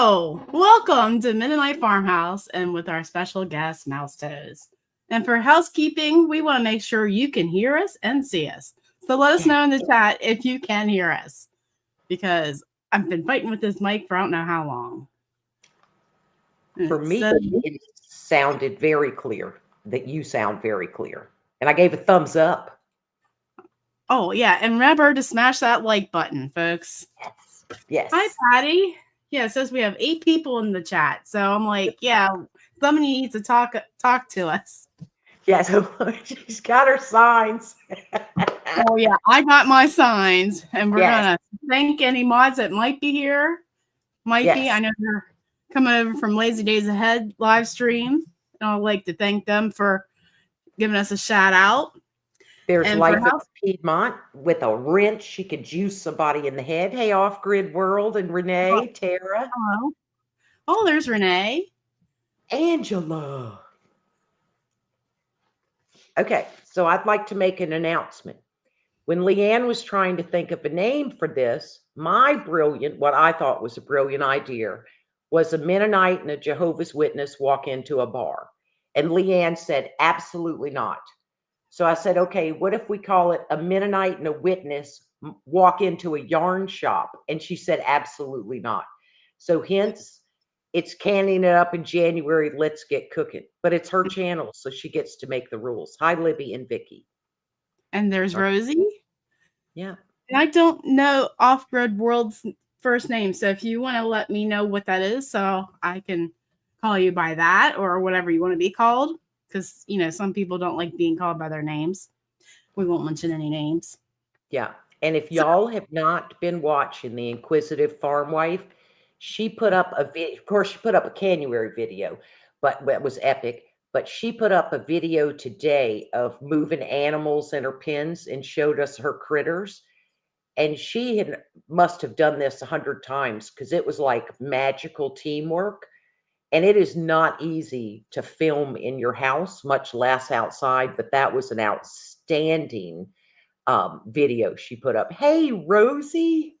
Hello, welcome to Midnight Farmhouse and with our special guest, Mouse Toes. And for housekeeping, we want to make sure you can hear us and see us. So let us know in the chat if you can hear us, because I've been fighting with this mic for I don't know how long. For me, it sounded very clear, that you sound very clear. And I gave a thumbs up. Oh, yeah. And remember to smash that like button, folks. Yes. Hi, Patty. Yeah, it says we have 8 people in the chat. So I'm like, yeah, somebody needs to talk to us. Yeah, so she's got her signs. Oh, yeah, I got my signs. And we're going to thank any mods that might be here. Might be. I know they're coming over from Lazy Days Ahead live stream. And I'd like to thank them for giving us a shout out. There's Life at Piedmont with a wrench. She could juice somebody in the head. Hey, Off Grid World and Renee, Tara. Hello. Oh, there's Renee. Angela. Okay, so I'd like to make an announcement. When Leanne was trying to think of a name for this, what I thought was a brilliant idea, was a Mennonite and a Jehovah's Witness walk into a bar. And Leanne said, absolutely not. So I said, okay, what if we call it a Mennonite and a witness walk into a yarn shop? And she said, absolutely not. So hence, it's canning it up in January. Let's get cooking. But it's her channel, so she gets to make the rules. Hi, Libby and Vicky. And there's Rosie. Yeah. And I don't know Off-Grid World's first name. So if you want to let me know what that is, so I can call you by that or whatever you want to be called. Because, you know, some people don't like being called by their names. We won't mention any names. Yeah. And if y'all have not been watching The Inquisitive Farm Wife, she put up a video. Of course, she put up a Canuary video, but it was epic. But she put up a video today of moving animals in her pens and showed us her critters. And she must have done this 100 times because it was like magical teamwork. And it is not easy to film in your house, much less outside, but that was an outstanding video she put up. Hey, Rosie.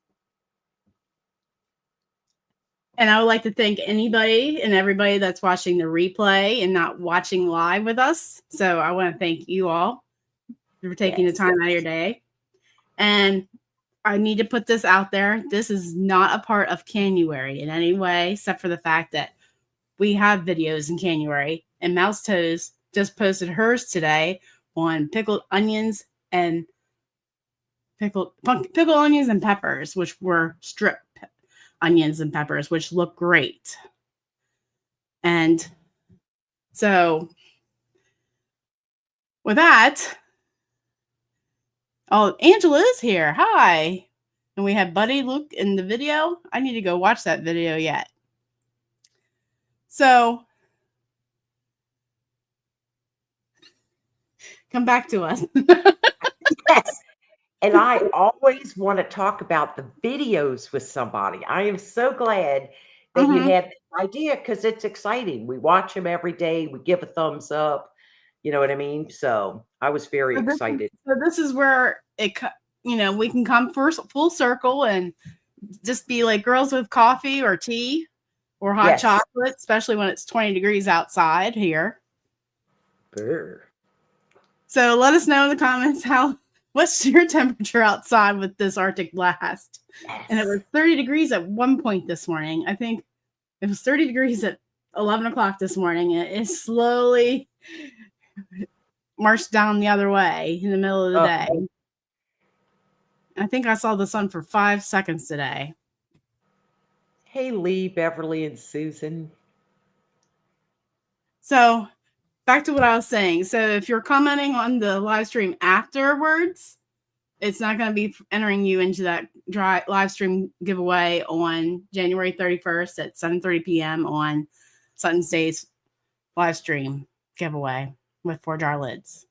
And I would like to thank anybody and everybody that's watching the replay and not watching live with us. So I want to thank you all for taking the time out of your day. And I need to put this out there. This is not a part of Canuary in any way, except for the fact that we have videos in Canuary, and Mouse Toes just posted hers today on pickled onions and peppers, which were strip onions and peppers, which look great. And so with that, oh, Angela is here. Hi. And we have Buddy Luke in the video. I need to go watch that video yet. So come back to us. Yes. And I always want to talk about the videos with somebody. I am so glad that you had this idea because it's exciting. We watch them every day. We give a thumbs up. You know what I mean? So I was very excited. So this is where it, you know, we can come full circle and just be like girls with coffee or tea or hot chocolate, especially when it's 20 degrees outside here. Brr. So let us know in the comments what's your temperature outside with this Arctic blast? Yes. And it was 30 degrees at one point this morning. I think it was 30 degrees at 11 o'clock this morning. And it slowly marched down the other way in the middle of the day. I think I saw the sun for 5 seconds today. Hey, Lee, Beverly, and Susan. So back to what I was saying. So if you're commenting on the live stream afterwards, it's not going to be entering you into that live stream giveaway on January 31st at 7:30 p.m. on Sutton State's live stream giveaway with 4-jar lids.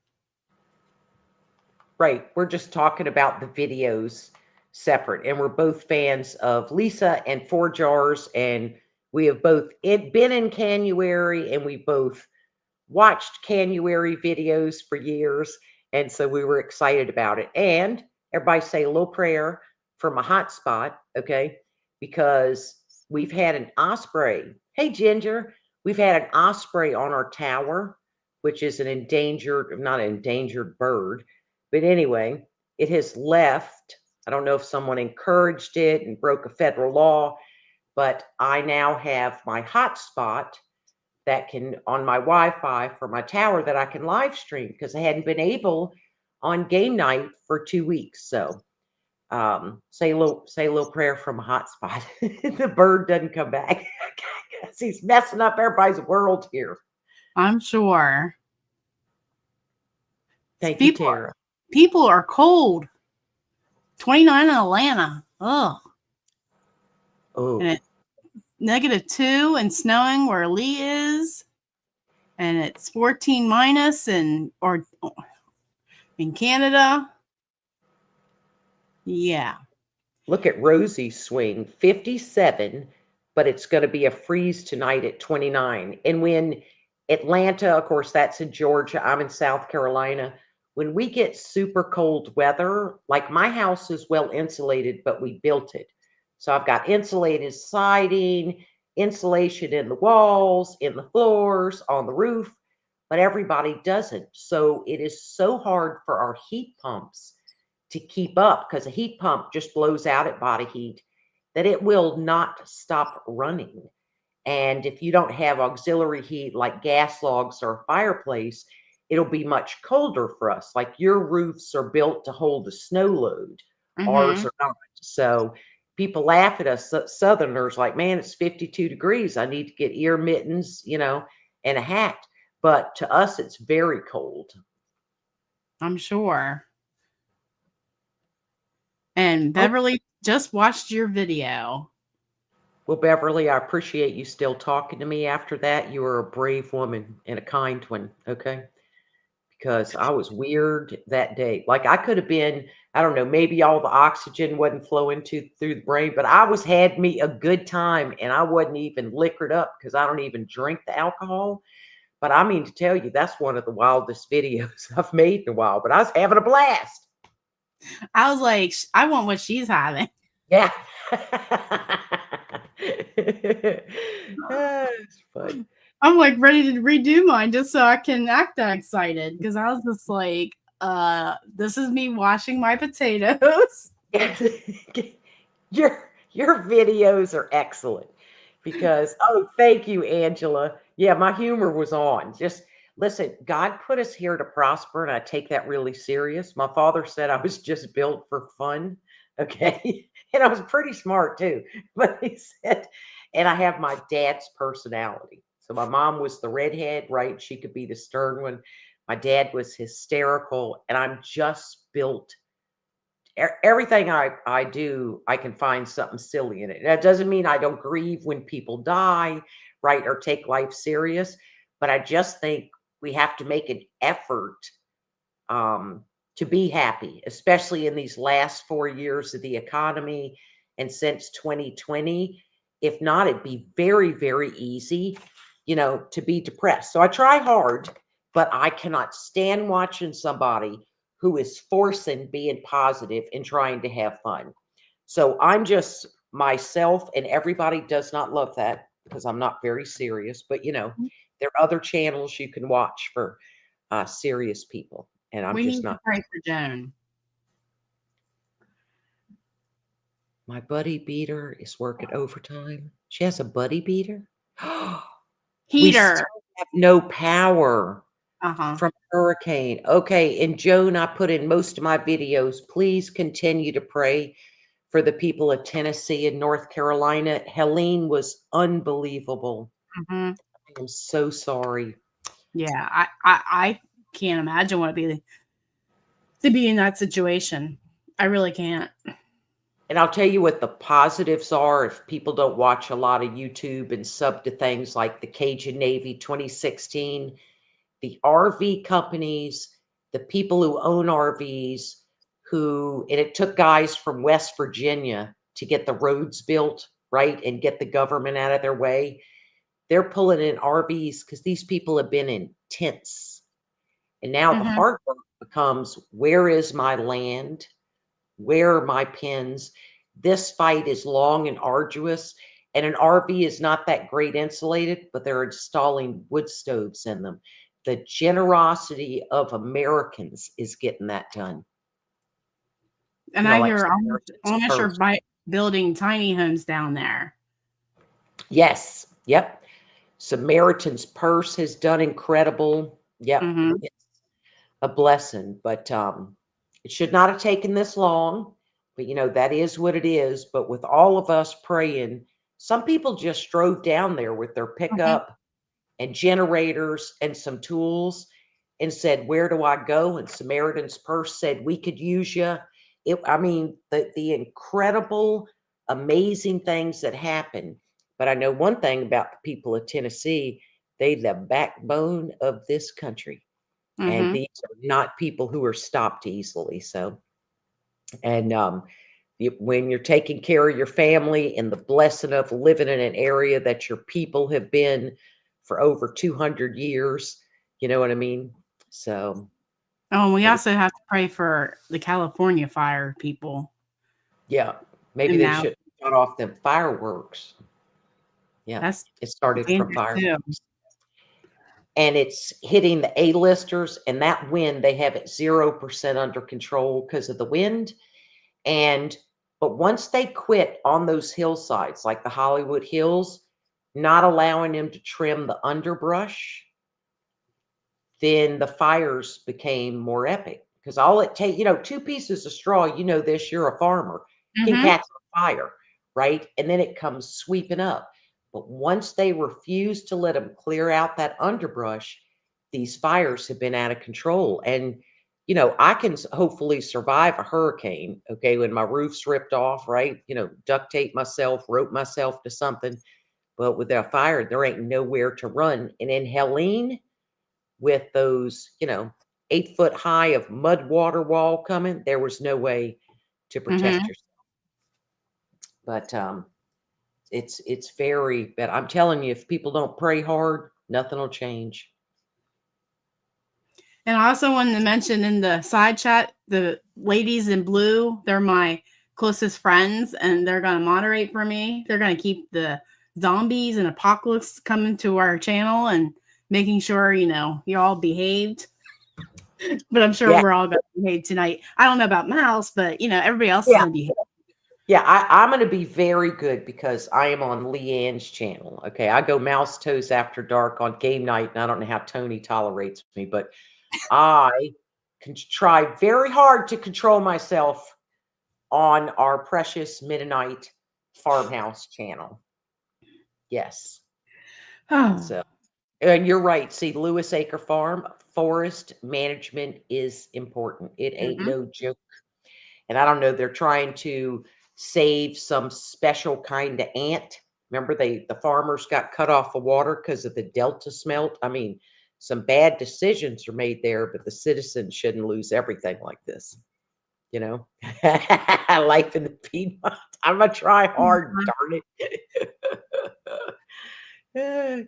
Right. We're just talking about the videos separate. And we're both fans of Leisa and 4 Jars. And we have both been in Canuary and we both watched Canuary videos for years. And so we were excited about it. And everybody say a little prayer for my hot spot, okay? Because we've had an osprey. Hey, Ginger, we've had an osprey on our tower, which is an endangered, not an endangered bird, but anyway, it has left. I don't know if someone encouraged it and broke a federal law, but I now have my hotspot that can on my Wi-Fi for my tower that I can live stream because I hadn't been able on game night for 2 weeks. So say a little prayer from a hotspot. The bird doesn't come back. He's messing up everybody's world here. I'm sure. Thank you, Tara. People are cold. 29 in Atlanta. Ugh. Oh. And it's -2 and snowing where Lee is. And it's 14 minus in Canada. Yeah. Look at Rosie's swing, 57, but it's going to be a freeze tonight at 29. And when Atlanta, of course, that's in Georgia, I'm in South Carolina. When we get super cold weather, like my house is well insulated, but we built it. So I've got insulated siding, insulation in the walls, in the floors, on the roof, but everybody doesn't. So it is so hard for our heat pumps to keep up because a heat pump just blows out at body heat that it will not stop running. And if you don't have auxiliary heat like gas logs or a fireplace, it'll be much colder for us. Like your roofs are built to hold a snow load. Ours are not. So people laugh at us Southerners like, man, it's 52 degrees. I need to get ear mittens, and a hat. But to us, it's very cold. I'm sure. And Beverly just watched your video. Well, Beverly, I appreciate you still talking to me after that. You are a brave woman and a kind one, okay? Because I was weird that day. Like I could have been, I don't know, maybe all the oxygen wasn't flowing through the brain, but I had me a good time and I wasn't even liquored up because I don't even drink the alcohol. But I mean to tell you, that's one of the wildest videos I've made in a while, but I was having a blast. I was like, I want what she's having. Yeah. It's fun. I'm like ready to redo mine just so I can act that excited because I was just like, this is me washing my potatoes. Your videos are excellent because thank you, Angela. Yeah, my humor was on. Just listen, God put us here to prosper, and I take that really serious. My father said I was just built for fun. Okay. And I was pretty smart too. But he said, and I have my dad's personality. So my mom was the redhead, right? She could be the stern one. My dad was hysterical, and I'm just built. Everything I do, I can find something silly in it. That doesn't mean I don't grieve when people die, right, or take life serious. But I just think we have to make an effort to be happy, especially in these last 4 years of the economy and since 2020. If not, it'd be very, very easy, to be depressed. So I try hard, but I cannot stand watching somebody who is forcing being positive and trying to have fun. So I'm just myself, and everybody does not love that because I'm not very serious, but there are other channels you can watch for serious people. And I'm we just need not. to pray for Joan. My buddy beater is working overtime. She has a buddy beater? We Heater. still have no power Uh-huh. from hurricane. Okay, and Joan, I put in most of my videos. Please continue to pray for the people of Tennessee and North Carolina. Helene was unbelievable. Mhm. I'm so sorry. Yeah, I can't imagine what it'd be to be in that situation. I really can't. And I'll tell you what the positives are if people don't watch a lot of YouTube and sub to things like the Cajun Navy 2016, the RV companies, the people who own RVs, and it took guys from West Virginia to get the roads built, right, and get the government out of their way. They're pulling in RVs because these people have been in tents. And now the hard work becomes, where is my land? Where are my pins? This fight is long and arduous. And an RV is not that great insulated, but they're installing wood stoves in them. The generosity of Americans is getting that done. And You know, I like hear almost are first. building tiny homes down there. Yes. Yep. Samaritan's Purse has done incredible. Yep. Mm-hmm. It's a blessing, but it should not have taken this long. But you know, that is what it is. But with all of us praying, some people just drove down there with their Mm-hmm. pickup and generators and some tools and said, "Where do I go?" And Samaritan's Purse said, "We could use you." I mean, the incredible, amazing things that happen. But I know one thing about the people of Tennessee, they the backbone of this country. And Mm-hmm. these are not people who are stopped easily. So, and when you're taking care of your family and the blessing of living in an area that your people have been for over 200 years, you know what I mean? So, Oh, and we but also have to pray for the California fire people. yeah, maybe And they now should shut off them fireworks. Yeah, that's it started from dangerous too. fireworks. And it's hitting the A-listers, and that wind, they have it 0% under control because of the wind. And but once they quit on those hillsides, like the Hollywood Hills, not allowing them to trim the underbrush, then the fires became more epic. Because all it takes, you know, two pieces of straw, you know this, you're a farmer, can Mm-hmm. catch a fire, right? And then it comes sweeping up. But once they refuse to let them clear out that underbrush, these fires have been out of control. And, you know, I can hopefully survive a hurricane, okay, when my roof's ripped off, right? You know, duct tape myself, rope myself to something. But with a fire, there ain't nowhere to run. And in Helene, with those, you know, 8 foot high of mud water wall coming, there was no way to protect Mm-hmm. yourself. But it's very, but I'm telling you, if people don't pray hard, nothing will change. And I also wanted to mention in the side chat, the ladies in blue, they're my closest friends and they're going to moderate for me. They're going to keep the zombies and apocalypse coming to our channel and making sure, you know, you're all behaved. But I'm sure Yeah, we're all going to behave tonight. I don't know about my house, but, you know, everybody else is yeah, going to behave. yeah. I'm going to be very good because I am on Leanne's channel. Okay, I go mouse toes after dark on game night, and I don't know how Tony tolerates me, but I can try very hard to control myself on our precious Mennonite farmhouse channel. Yes. Oh. So, and you're right. See, Lewis Acre Farm, forest management is important. It ain't Mm-hmm. no joke. And I don't know, they're trying to save some special kind of ant. Remember, the farmers got cut off of water because of the delta smelt. I mean, some bad decisions are made there, but the citizens shouldn't lose everything like this. You know, life in the Piedmont. I'm gonna try hard, darn it.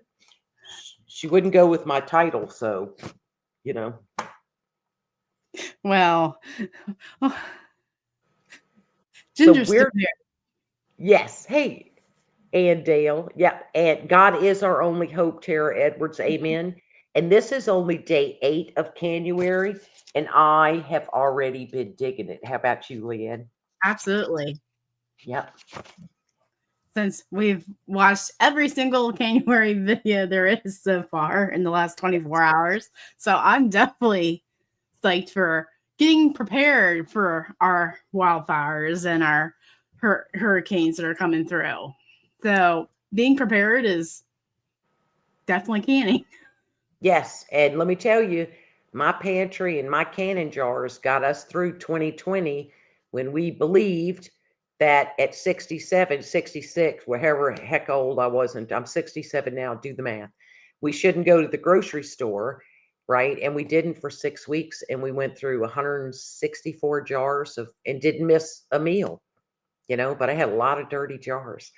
She wouldn't go with my title, so you know. Well, So Ginger's still we're there. yes, hey, and Dale, yeah, and God is our only hope. Tara Edwards, amen. And this is only day 8 of Canuary, and I have already been digging it. How about you, Leanne? Absolutely. Yep. Since we've watched every single Canuary video there is so far in the last 24 hours. So I'm definitely psyched for getting prepared for our wildfires and our hurricanes that are coming through. So being prepared is definitely canning. Yes, and let me tell you, my pantry and my canning jars got us through 2020 when we believed that at 67, 66, whatever heck old I wasn't, I'm 67 now, do the math. We shouldn't go to the grocery store, right? And we didn't for 6 weeks, and we went through 164 jars of and didn't miss a meal, you know, but I had a lot of dirty jars.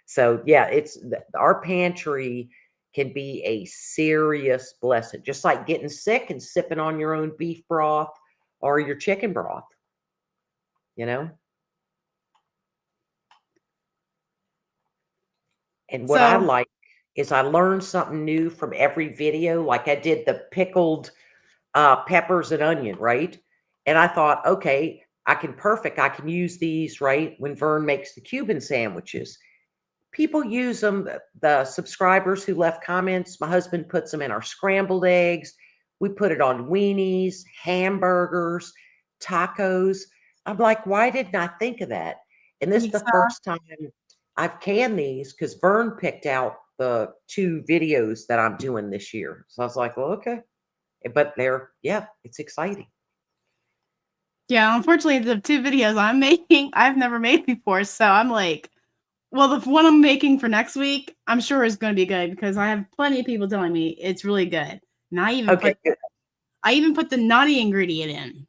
So yeah, our pantry can be a serious blessing, just like getting sick and sipping on your own beef broth or your chicken broth, you know? And what I So, like is I learn something new from every video. Like I did the pickled peppers and onion, right? And I thought, okay, I can use these, right? When Vern makes the Cuban sandwiches. People use them, the subscribers who left comments. My husband puts them in our scrambled eggs. We put it on weenies, hamburgers, tacos. I'm like, why didn't I think of that? And this is the Lisa, first time I've canned these because Vern picked out the 2 videos that I'm doing this year. So I was like, well, okay. But yeah, it's exciting. yeah, unfortunately, the 2 videos I'm making, I've never made before. So I'm like, well, the one I'm making for next week, I'm sure is going to be good because I have plenty of people telling me it's really good. And Okay, good. I even put the nutty ingredient in.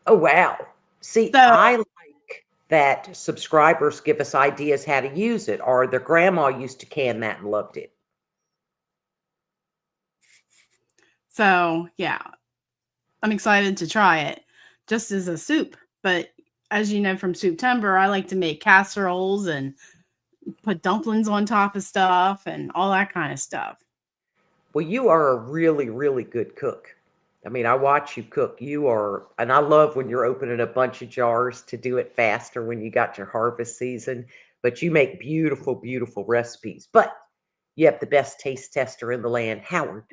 Oh, wow. See, So, I like that subscribers give us ideas how to use it, or their grandma used to can that and loved it. yeah, I'm excited to try it just as a soup. But as you know from Souptember, I like to make casseroles and put dumplings on top of stuff and all that kind of stuff. Well, you are a really, really good cook. I mean, I watch you cook. You are, and I love when you're opening a bunch of jars to do it faster when you got your harvest season. But you make beautiful, beautiful recipes. But you have the best taste tester in the land, Howard.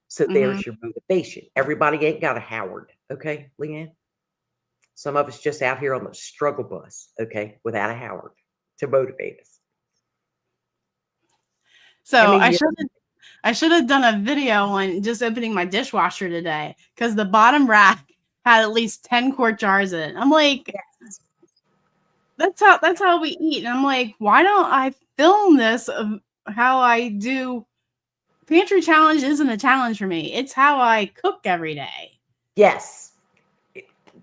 So Mm-hmm. there's your motivation. Everybody ain't got a Howard, okay, Leanne? Some of us just out here on the struggle bus, okay, without a Howard to motivate us. I So mean, you I should have done a video on just opening my dishwasher today because the bottom rack had at least 10 quart jars in it. I'm like, yes. that's how we eat. And I'm like, why don't I film this of how I do pantry challenge isn't a challenge for me. It's how I cook every day. Yes.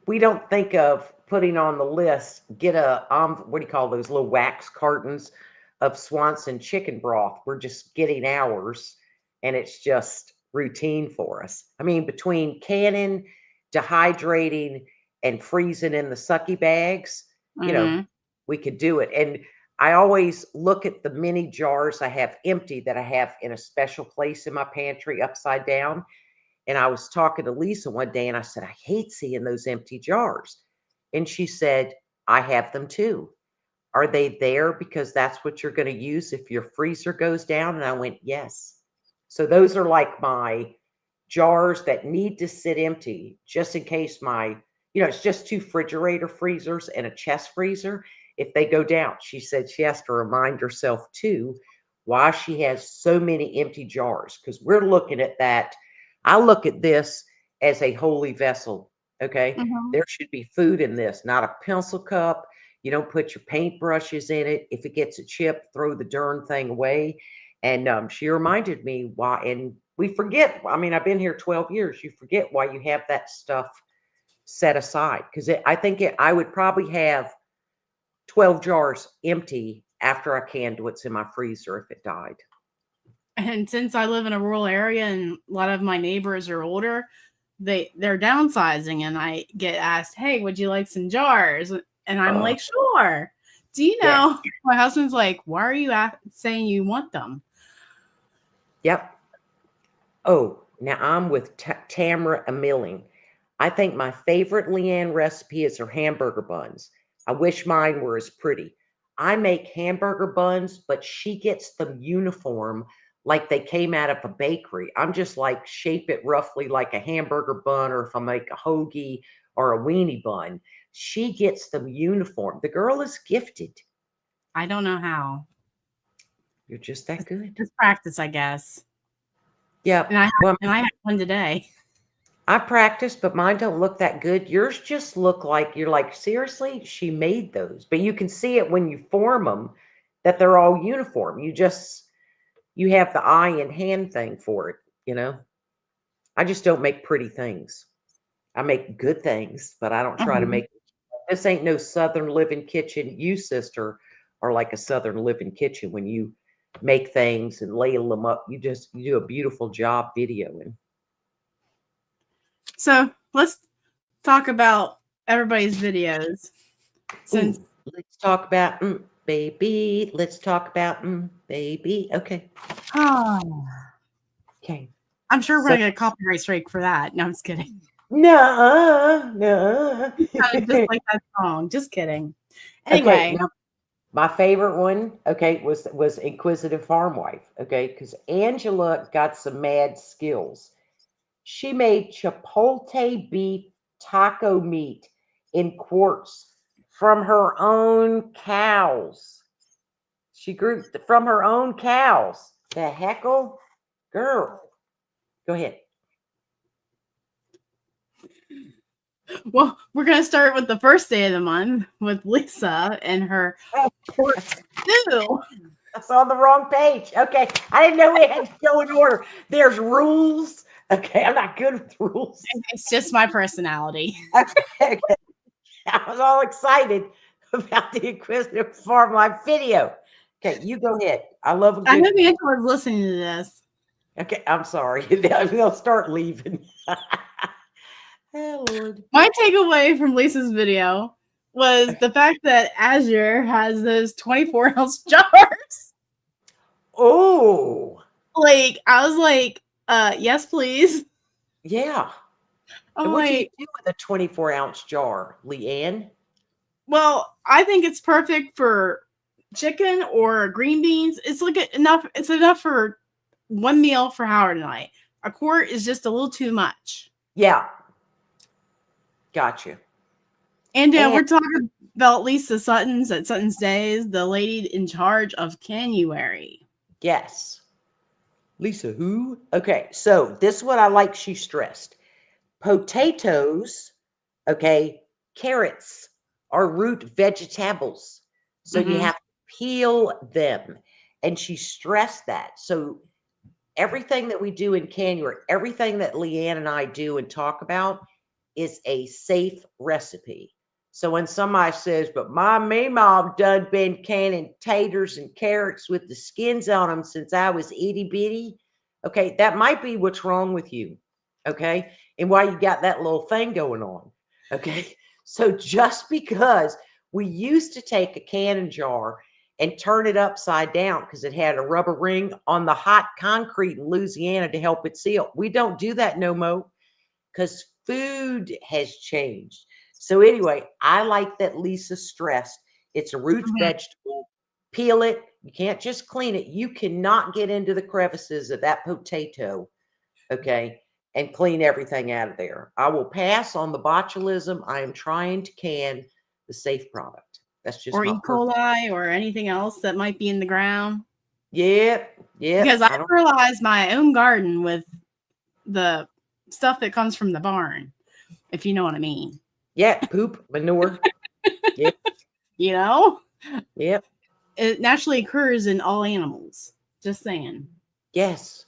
We don't think of putting on the list, get a, what do you call those little wax cartons of Swanson chicken broth? We're just getting ours and it's just routine for us. I mean, between canning, dehydrating, and freezing in the sucky bags, Mm-hmm. we could do it. And I always look at the mini jars I have empty that I have in a special place in my pantry upside down. And I was talking to Leisa one day and I said, I hate seeing those empty jars. And she said, I have them too. Are they there because that's what you're going to use if your freezer goes down? And I went, yes. So those are like my jars that need to sit empty just in case it's just 2 refrigerator freezers and a chest freezer. If they go down, she said she has to remind herself too why she has so many empty jars because we're looking at that. I look at this as a holy vessel. Okay. Mm-hmm. There should be food in this, not a pencil cup. You don't put your paintbrushes in it. If it gets a chip, throw the darn thing away. And she reminded me why, and we forget. I mean, I've been here 12 years. You forget why you have that stuff set aside because I would probably have 12 jars empty after I canned what's in my freezer if it died. And since I live in a rural area and a lot of my neighbors are older, they're downsizing and I get asked, "Hey, would you like some jars?" And I'm Uh, like, "Sure." Do you yeah. know? My husband's like, "Why are you saying you want them?" Yep. Oh, now I'm with Tamara Milling. I think my favorite Leanne recipe is her hamburger buns. I wish mine were as pretty. I make hamburger buns, but she gets them uniform like they came out of a bakery. I'm just like, shape it roughly like a hamburger bun, or if I make a hoagie or a weenie bun. She gets them uniform. The girl is gifted. I don't know how. You're just that good. It's practice, I guess. Yeah. And Well, I had one today. I practiced, but mine don't look that good. Yours just look like you're like, seriously, she made those. But you can see it when you form them that they're all uniform. You have the eye and hand thing for it. I just don't make pretty things. I make good things, but I don't try to Mhm. make this ain't no Southern living kitchen. You, sister, are like a Southern living kitchen when you make things and ladle them up. You do a beautiful job videoing. So let's talk about everybody's videos. Since Ooh, let's talk about baby. Let's talk about baby. Okay. Oh, Okay. I'm sure we're So gonna get a copyright strike for that. No, I'm just kidding. no. Just like that song. Just kidding. Okay. Anyway, Now my favorite one, okay, was Inquisitive Farm Wife. Okay, because Angela got some mad skills. She made chipotle beef taco meat in quarts from her own cows. She grew from her own cows. The heckle? Girl. Go ahead. well, we're gonna start with the first day of the month with Lisa and her pork stew. That's on the wrong page. Okay. I didn't know we had to go in order. There's rules. Okay. I'm not good with rules. It's just my personality. Okay. I was all excited about the Inquisitive Farm Life video. Okay, you go ahead. I love a I good. hope Angela's listening to this. Okay, I'm sorry. They'll start leaving. Oh, Lord. My takeaway from Lisa's video was the fact that Azure has those 24-ounce jars. Oh, Like, I was like, yes, please. yeah. I'm And what do you like, do with a 24-ounce jar, Leanne? well, I think it's perfect for chicken or green beans. It's like enough. It's enough for one meal for Howard and I. A quart is just a little too much. Yeah, gotcha. And And we're talking about Leisa Sutton's at Sutton's Days, the lady in charge of Canuary. yes, Lisa, who? Okay, so this is what I like she stressed. Potatoes, okay, carrots are root vegetables. So you Mm-hmm. have to peel them. And she stressed that. So everything that we do in Canuary, everything that Leanne and I do and talk about is a safe recipe. So when somebody says, but my mom done been canning taters and carrots with the skins on them since I was itty bitty. Okay, that might be what's wrong with you. Okay. And why you got that little thing going on. Okay. So just because we used to take a canning jar and turn it upside down because it had a rubber ring on the hot concrete in Louisiana to help it seal. We don't do that no more because food has changed. So anyway, I like that Lisa stressed it's a root Mm-hmm. vegetable. Peel it. You can't just clean it. You cannot get into the crevices of that potato, okay, and clean everything out of there. I will pass on the botulism. I am trying to can the safe product. That's just Or my E. personal. coli or anything else that might be in the ground. Yep, Because yep. I I don't. fertilize my own garden with the stuff that comes from the barn, if you know what I mean. Yeah, poop, manure. Yep, You know? yep, It naturally occurs in all animals. Just saying. yes.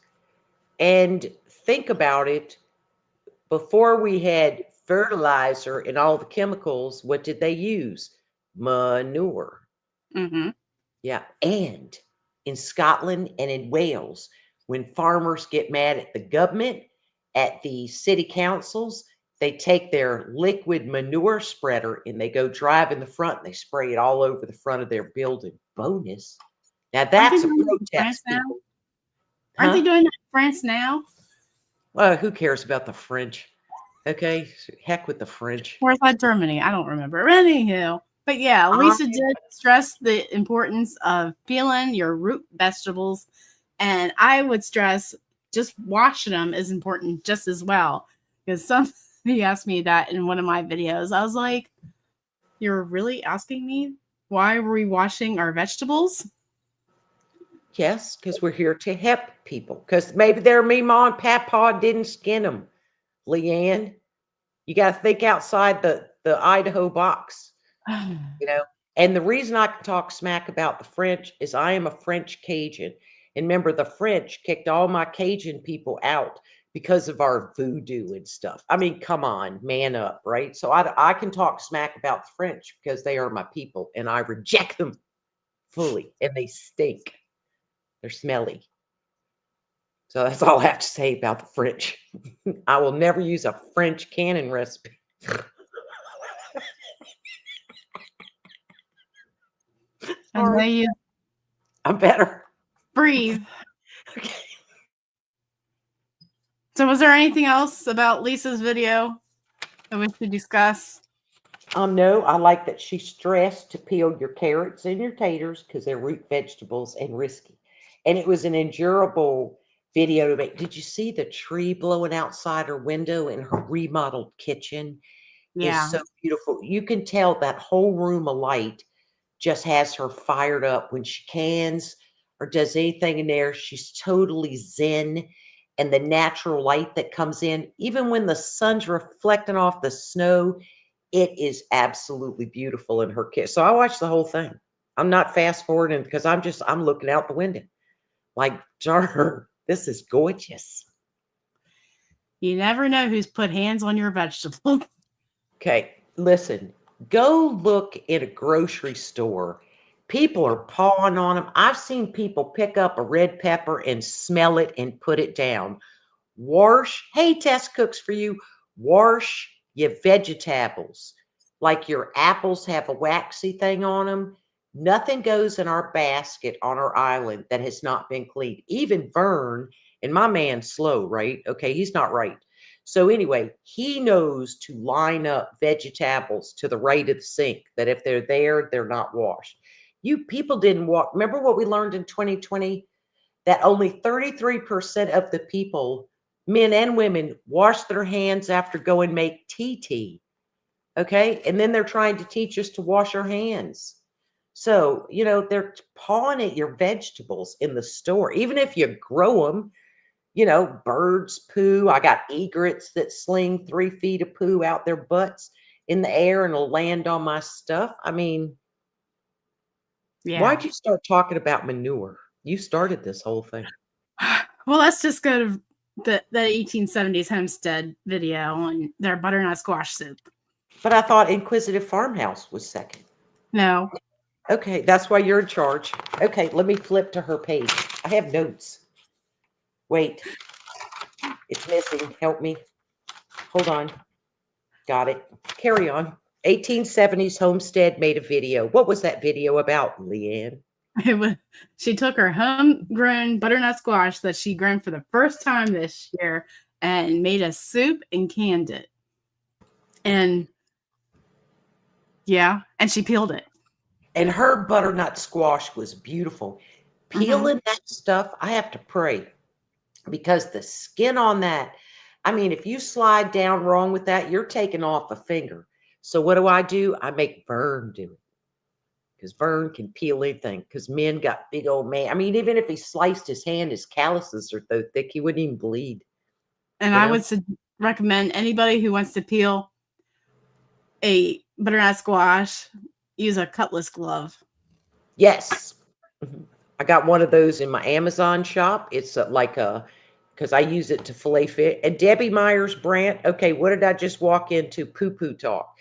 And think about it. Before we had fertilizer and all the chemicals, what did they use? Manure. Mm-hmm. Yeah. And in Scotland and in Wales, when farmers get mad at the government, at the city councils, they take their liquid manure spreader and they go drive in the front and they spray it all over the front of their building. Bonus. Now Aren't they that's a doing that in France protest, now? people. Aren't they Huh? doing that in France now? Well, who cares about the French? Okay, heck with the French. Or is that Germany? I don't remember. Anywho. But yeah, I, Lisa did stress the importance of peeling your root vegetables. And I would stress just washing them is important just as well. Because somebody asked me that in one of my videos. I was like, you're really asking me why were we washing our vegetables? yes, because we're here to help people. Because maybe their mama and papa didn't skin them. Leanne, you got to think outside the Idaho box, you know. And the reason I can talk smack about the French is I am a French Cajun. And remember, the French kicked all my Cajun people out because of our voodoo and stuff. I mean, come on, man up, right? So I can talk smack about the French because they are my people and I reject them fully and they stink. They're smelly. So that's all I have to say about the French. I will never use a French cannon recipe. And now you I'm better. breathe. Okay. So was there anything else about Lisa's video that we should discuss? No, I like that she stressed to peel your carrots and your taters because they're root vegetables and risky. And it was an endurable video to make. Did you see the tree blowing outside her window in her remodeled kitchen? Is Yeah. so beautiful. You can tell that whole room of light just has her fired up when she cans or does anything in there. She's totally zen. And the natural light that comes in, even when the sun's reflecting off the snow, it is absolutely beautiful in her kit. So I watched the whole thing. I'm not fast forwarding because I'm looking out the window. Like, darn, this is gorgeous. You never know who's put hands on your vegetables. Okay, listen, go look in a grocery store. People are pawing on them. I've seen people pick up a red pepper and smell it and put it down. Hey, test cooks for you, wash your vegetables. Like your apples have a waxy thing on them. Nothing goes in our basket on our island that has not been cleaned. Even Vern, and my man's slow, right? Okay, he's not right. So anyway, he knows to line up vegetables to the right of the sink, that if they're there, they're not washed. You people didn't walk. Remember what we learned in 2020? That only 33% of the people, men and women, wash their hands after go and make tea. Okay. And then they're trying to teach us to wash our hands. So, they're pawing at your vegetables in the store, even if you grow them. Birds poo. I got egrets that sling 3 feet of poo out their butts in the air and will land on my stuff. I mean, Yeah. why'd you start talking about manure? You started this whole thing. Well, let's just go to the 1870s homestead video on their butternut squash soup. But I thought Inquisitive Farmhouse was second. No. Okay, that's why you're in charge. Okay, let me flip to her page. I have notes. Wait, it's missing. Help me. Hold on. Got it. Carry on. 1870s Homestead made a video. What was that video about, Leanne? She took her homegrown butternut squash that she grown for the first time this year and made a soup and canned it. And yeah, and she peeled it. And her butternut squash was beautiful. Peeling that stuff, I have to pray, because the skin on that, I mean, if you slide down wrong with that, you're taking off a finger. So what do? I make Vern do it. Because Vern can peel anything. Because men got big old man. I mean, even if he sliced his hand, his calluses are so thick he wouldn't even bleed. And I would recommend anybody who wants to peel a butternut squash, use a cutlass glove. Yes. I got one of those in my Amazon shop. It's because I use it to fillet fish. And Debbie Myers Brandt, okay, what did I just walk into? Poo-poo talk.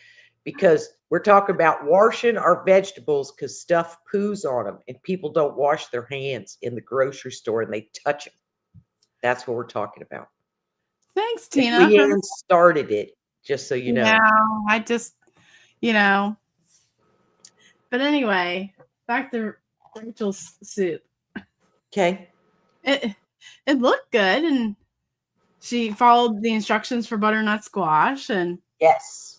Because we're talking about washing our vegetables because stuff poos on them and people don't wash their hands in the grocery store and they touch them. That's what we're talking about. Thanks, Tina. Leanne started it, just so you know. No, I just, But anyway, back to Rachel's soup. Okay. It looked good, and she followed the instructions for butternut squash, and yes.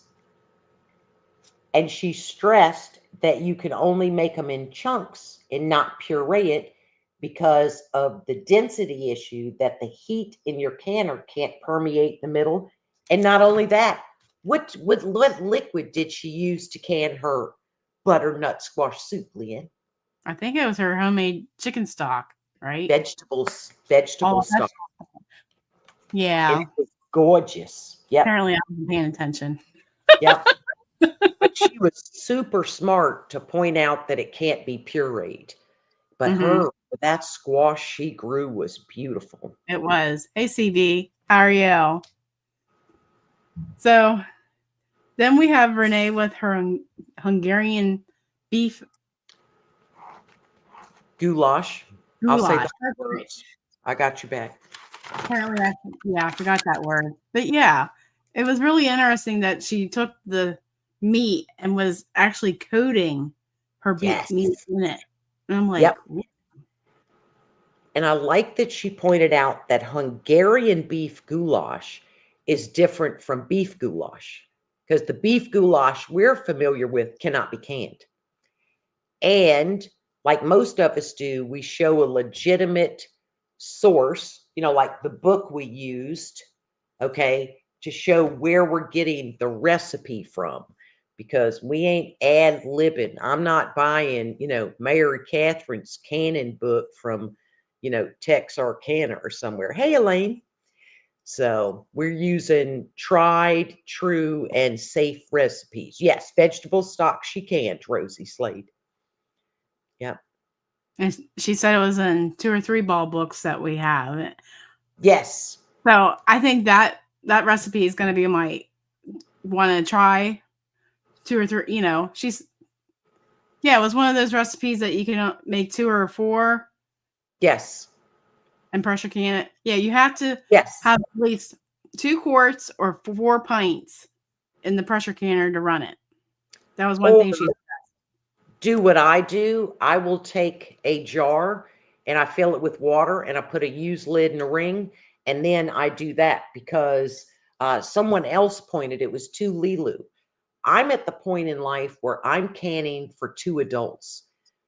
And she stressed that you can only make them in chunks and not puree it because of the density issue, that the heat in your canner can't permeate the middle. And not only that, what liquid did she use to can her butternut squash soup, Leanne? I think it was her homemade chicken stock, right? Vegetable stock. Yeah. And it was gorgeous. Yep. Apparently I wasn't paying attention. Yep. But she was super smart to point out that it can't be pureed. But that squash she grew was beautiful. It was. Hey, CV, how are you? So then we have Renee with her Hungarian beef goulash. I'll say the words. I got you back. Apparently, I forgot that word. But yeah, it was really interesting that she took the meat and was actually coating her beef Yes. meat in it. And I'm like, Yep. And I like that she pointed out that Hungarian beef goulash is different from beef goulash because the beef goulash we're familiar with cannot be canned. And like most of us do, we show a legitimate source, like the book we used, okay, to show where we're getting the recipe from because we ain't ad-libbing. I'm not buying, Mary Catherine's canning book from, Texarkana or somewhere. Hey, Elaine. So we're using tried, true, and safe recipes. Yes, vegetable stock she canned, Rosie Slade. Yep. and she said it was in 2 or 3 ball books that we have. Yes. So I think that recipe is going to be my want to try 2 or 3. It was one of those recipes that you can make 2 or 4 Yes. and pressure can it. Yeah, you have to Yes. have at least 2 quarts or 4 pints in the pressure canner to run it. That was one Or thing she said. do what I do. I will take a jar and I fill it with water and I put a used lid in a ring. And then I do that because someone else pointed it was too Lilu. I'm at the point in life where I'm canning for 2 adults.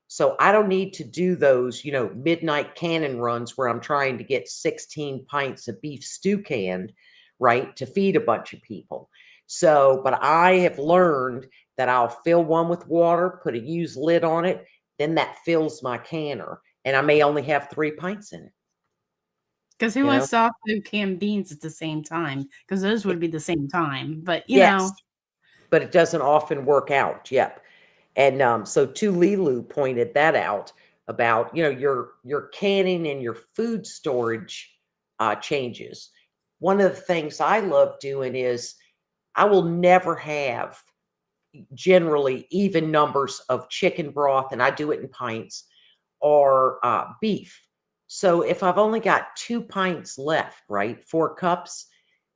So I don't need to do those, midnight canning runs where I'm trying to get 16 pints of beef stew canned, right, to feed a bunch of people. So, but I have learned that I'll fill one with water, put a used lid on it, then that fills my canner. And I may only have 3 pints in it. Because who wants to also can beans at the same time? Because those would be the same time. But, Yes, but it doesn't often work out. Yep. And so Tu Lilu pointed that out about, your canning and your food storage changes. One of the things I love doing is I will never have generally even numbers of chicken broth, and I do it in pints, or beef. So if I've only got 2 pints left, right, 4 cups,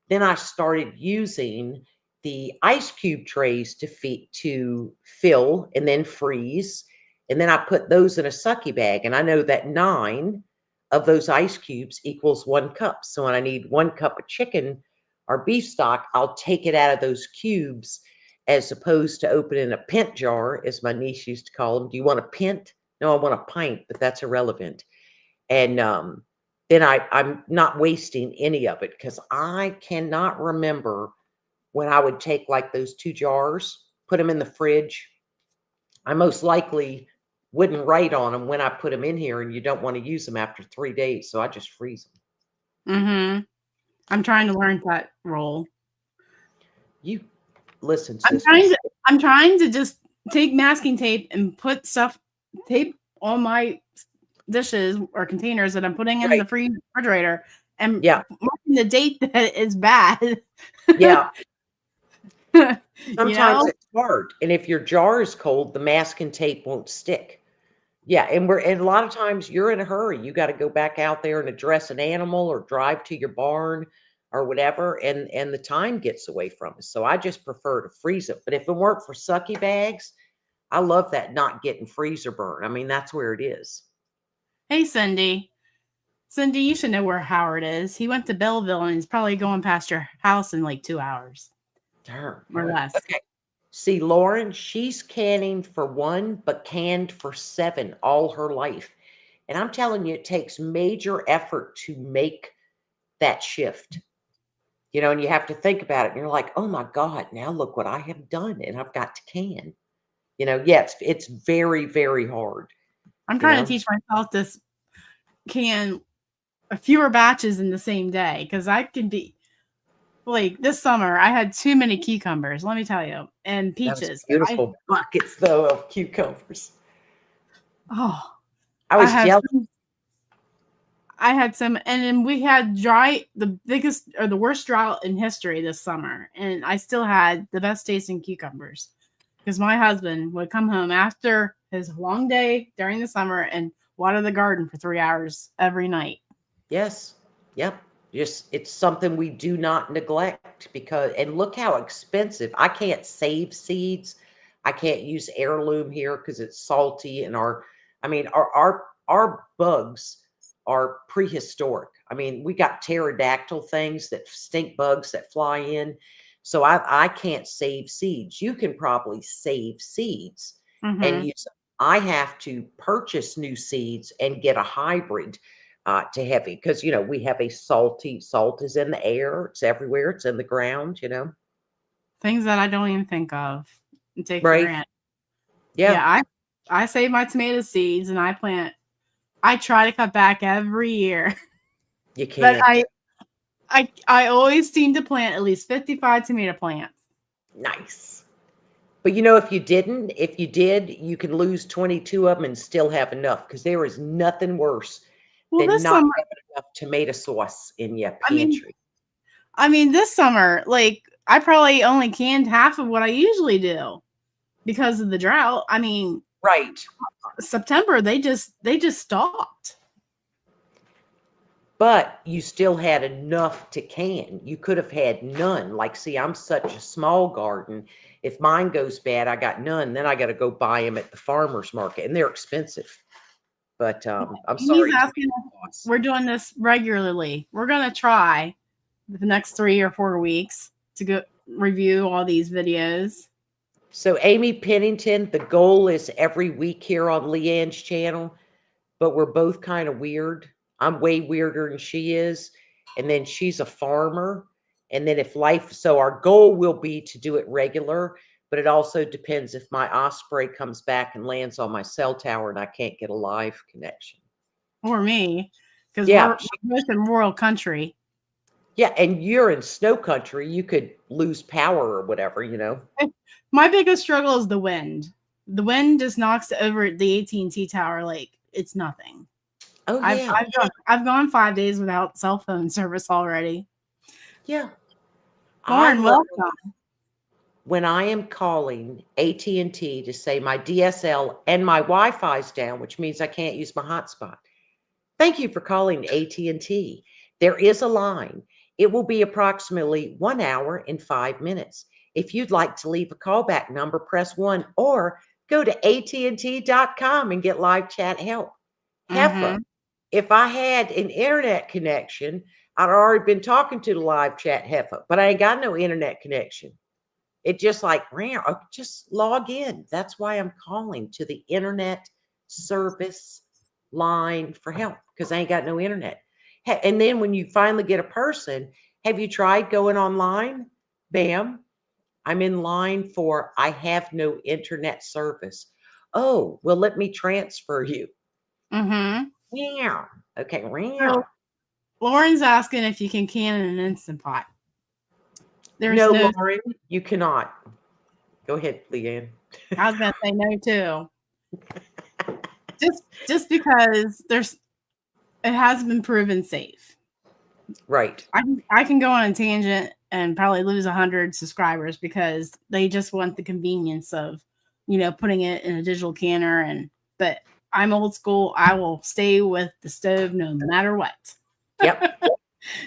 then I started using the ice cube trays to fill and then freeze. And then I put those in a sucky bag. And I know that 9 of those ice cubes equals 1 cup. So when I need 1 cup of chicken or beef stock, I'll take it out of those cubes as opposed to opening a pint jar, as my niece used to call them. Do you want a pint? No, I want a pint, but that's irrelevant. And then I'm not wasting any of it because I cannot remember when I would take like those 2 jars, put them in the fridge. I most likely wouldn't write on them when I put them in here, and you don't want to use them after 3 days, so I just freeze them. Mm-hmm. I'm trying to learn that role. You listen, I'm sisters. trying to just take masking tape and put tape on my dishes or containers that I'm putting in Right. the refrigerator and Yeah. marking the date that is bad. Yeah. You Sometimes know? it's hard. And if your jar is cold, the masking tape won't stick. Yeah, and a lot of times you're in a hurry. You got to go back out there and address an animal or drive to your barn or whatever, and the time gets away from us. So I just prefer to freeze it. But if it weren't for sucky bags, I love that not getting freezer burn. I mean, that's where it is. Hey, Cindy. Cindy, you should know where Howard is. He went to Belleville and he's probably going past your house in like 2 hours Darn. or less. Okay. See, Lauren, she's canning for 1, but canned for 7 all her life. And I'm telling you, it takes major effort to make that shift. And you have to think about it. And you're like, oh my God, now look what I have done. And I've got to can. Yeah, it's very, very hard. I'm trying to teach myself to can fewer batches in the same day because I can be like this summer. I had too many cucumbers, let me tell you, and peaches. Beautiful buckets, though, of cucumbers. Oh, I was jealous. I had some, and then we had the biggest or the worst drought in history this summer, and I still had the best tasting cucumbers because my husband would come home after his long day during the summer and water the garden for 3 hours every night. Yes. Yep. It's something we do not neglect and look how expensive. I can't save seeds. I can't use heirloom here because it's salty, and our bugs are prehistoric. I mean, we got pterodactyl things that stink bugs that fly in. So I can't save seeds. You can probably save seeds and use them. I have to purchase new seeds and get a hybrid to heavy because we have a salt is in the air, it's everywhere, it's in the ground, Things that I don't even think of and take for right? granted. Yeah, Yeah, I save my tomato seeds and I plant. I try to cut back every year, you but can't. I always seem to plant at least 55 tomato plants. Nice. But if you did, you can lose 22 of them and still have enough because there is nothing worse Well, than this not summer, having enough tomato sauce in your I mean, pantry. this summer, like I probably only canned half of what I usually do because of the drought. I mean, Right. September they just stopped. But you still had enough to can. You could have had none. Like, see, I'm such a small garden. If mine goes bad, I got none. Then I got to go buy them at the farmer's market, and they're expensive. But I'm Amy's sorry. asking if we're doing this regularly. We're gonna try the next 3 or 4 weeks to go review all these videos. So, Amy Pennington, the goal is every week here on Leanne's channel, but we're both kind of weird. I'm way weirder than she is. And then she's a farmer. And then so our goal will be to do it regular, but it also depends if my osprey comes back and lands on my cell tower and I can't get a live connection. Or me, because Yeah. we're both in rural country. Yeah. And you're in snow country. You could lose power or whatever, My biggest struggle is the wind. The wind just knocks over the AT&T tower like it's nothing. Oh, yeah. I've gone 5 days without cell phone service already. Yeah. Lauren, welcome. When I am calling AT&T to say my DSL and my Wi-Fi's down, which means I can't use my hotspot. Thank you for calling AT&T. There is a line. It will be approximately 1 hour and 5 minutes. If you'd like to leave a callback number, press 1 or go to AT&T.com and get live chat help. Heffa, if I had an internet connection, I'd already been talking to the live chat Heffa, but I ain't got no internet connection. It just just log in. That's why I'm calling to the internet service line for help because I ain't got no internet. And then when you finally get a person, have you tried going online? Bam, I'm in line for I have no internet service. Oh, well, let me transfer you. Yeah. Okay. So, Lauren's asking if you can can in an Instant Pot. No, Lauren, you cannot. Go ahead, Leanne. I was gonna say no too. just because it has been proven safe. Right. I can go on a tangent and probably lose 100 subscribers because they just want the convenience of, putting it in a digital canner. But I'm old school. I will stay with the stove no matter what. Yep.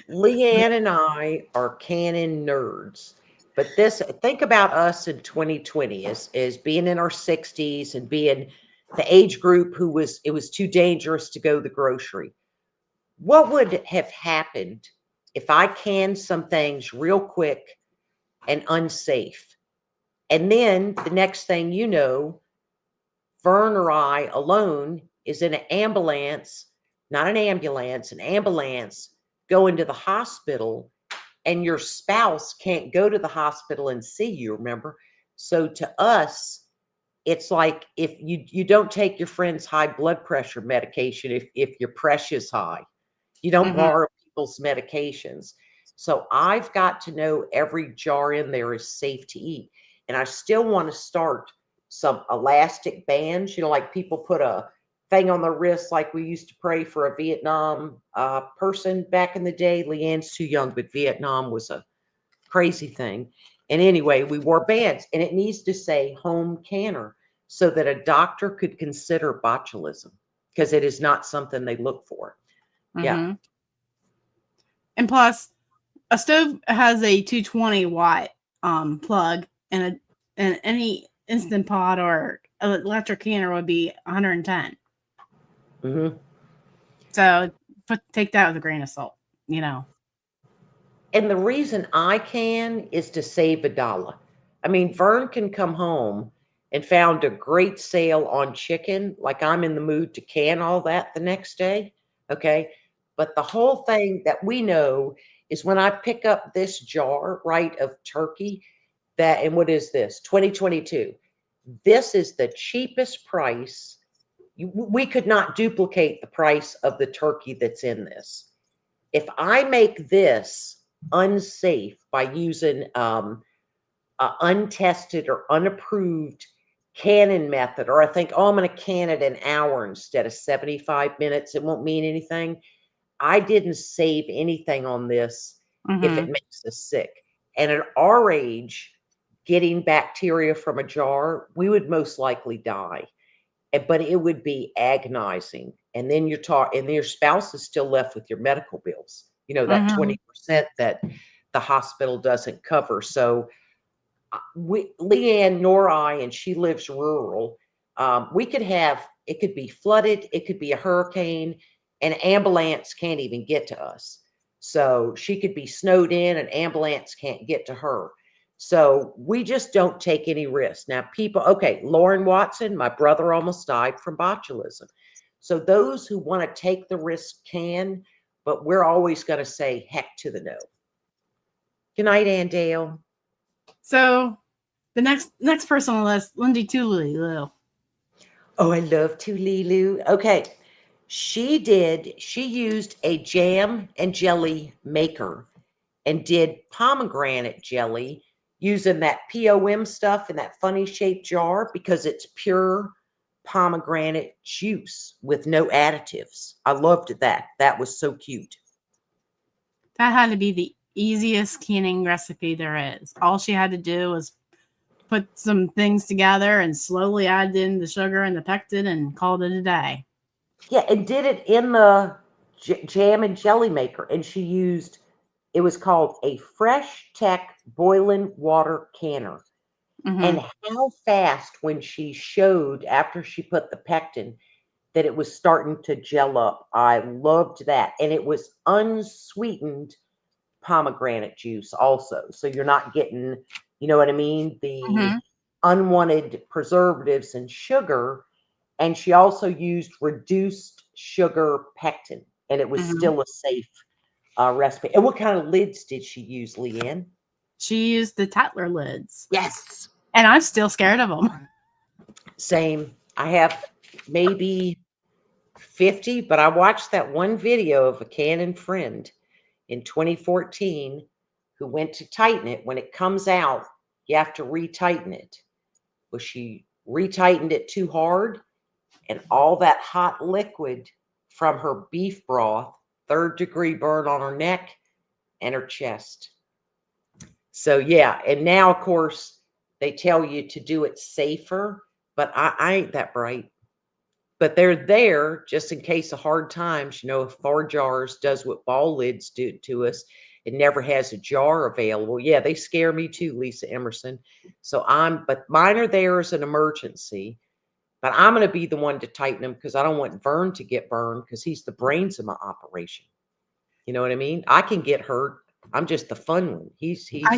Leanne and I are canning nerds. But think about us in 2020 as being in our 60s and being the age group it was too dangerous to go to the grocery. What would have happened if I canned some things real quick and unsafe? And then the next thing you know, Vern or I alone is in an ambulance, not an ambulance, an ambulance going to the hospital, and your spouse can't go to the hospital and see you, remember? So to us, it's like if you don't take your friend's high blood pressure medication if your pressure's high. You don't borrow people's medications. So I've got to know every jar in there is safe to eat. And I still want to start some elastic bands, like people put a thing on their wrist like we used to pray for a Vietnam person back in the day. Leanne's too young, but Vietnam was a crazy thing. And anyway, we wore bands, and it needs to say home canner so that a doctor could consider botulism because it is not something they look for. Yeah. And plus, a stove has a 220 watt plug, and Instant Pot or electric canner would be 110. Mm-hmm. So take that with a grain of salt, you know. And the reason I can is to save $1. I mean, Vern can come home and found a great sale on chicken. Like I'm in the mood to can all that the next day. Okay. But the whole thing that we know is when I pick up this jar, right, of turkey, that, and what is this? 2022. This is the cheapest price. We could not duplicate the price of the turkey that's in this. If I make this unsafe by using untested or unapproved canning method, or I think, oh, I'm going to can it an hour instead of 75 minutes, it won't mean anything. I didn't save anything on this if it makes us sick. And at our age, getting bacteria from a jar, we would most likely die. But it would be agonizing. And then and your spouse is still left with your medical bills. You know, that 20% that the hospital doesn't cover. So Leanne nor I, and she lives rural, we could have, it could be flooded, it could be a hurricane, an ambulance can't even get to us. So she could be snowed in, an ambulance can't get to her. So we just don't take any risks. Now, people, okay, Lauren Watson, my brother almost died from botulism. So those who want to take the risk can, but we're always going to say heck to the no. Good night, Andale. So the next person on the list, Lindy Tulilu. Oh, I love Tulilu. Okay. She used a jam and jelly maker and did pomegranate jelly using that POM stuff in that funny shaped jar because it's pure pomegranate juice with no additives. I loved that. That was so cute. That had to be the easiest canning recipe there is. All she had to do was put some things together and slowly add in the sugar and the pectin and called it a day. Yeah, and did it in the jam and jelly maker. And she used, it was called a Fresh Tech boiling water canner. And how fast when she showed after she put the pectin that it was starting to gel up. I loved that. And it was unsweetened pomegranate juice also. So you're not getting, you know what I mean? The unwanted preservatives and sugar. And she also used reduced sugar pectin. And it was still a safe recipe. And what kind of lids did she use, Leanne? She used the Tatler lids. Yes. And I'm still scared of them. Same. I have maybe 50, but I watched that one video of a Canon friend in 2014 who went to tighten it. When it comes out, you have to retighten it. Well, she retightened it too hard, and all that hot liquid from her beef broth, 3rd-degree burn on her neck and her chest. So yeah, and now of course they tell you to do it safer, but I ain't that bright. But they're there just in case of hard times. You know, if Far Jars does what ball lids do to us, it never has a jar available. Yeah, they scare me too, Lisa Emerson. So but mine are there as an emergency. But I'm going to be the one to tighten them because I don't want Vern to get burned because he's the brains of my operation. You know what I mean? I can get hurt. I'm just the fun one.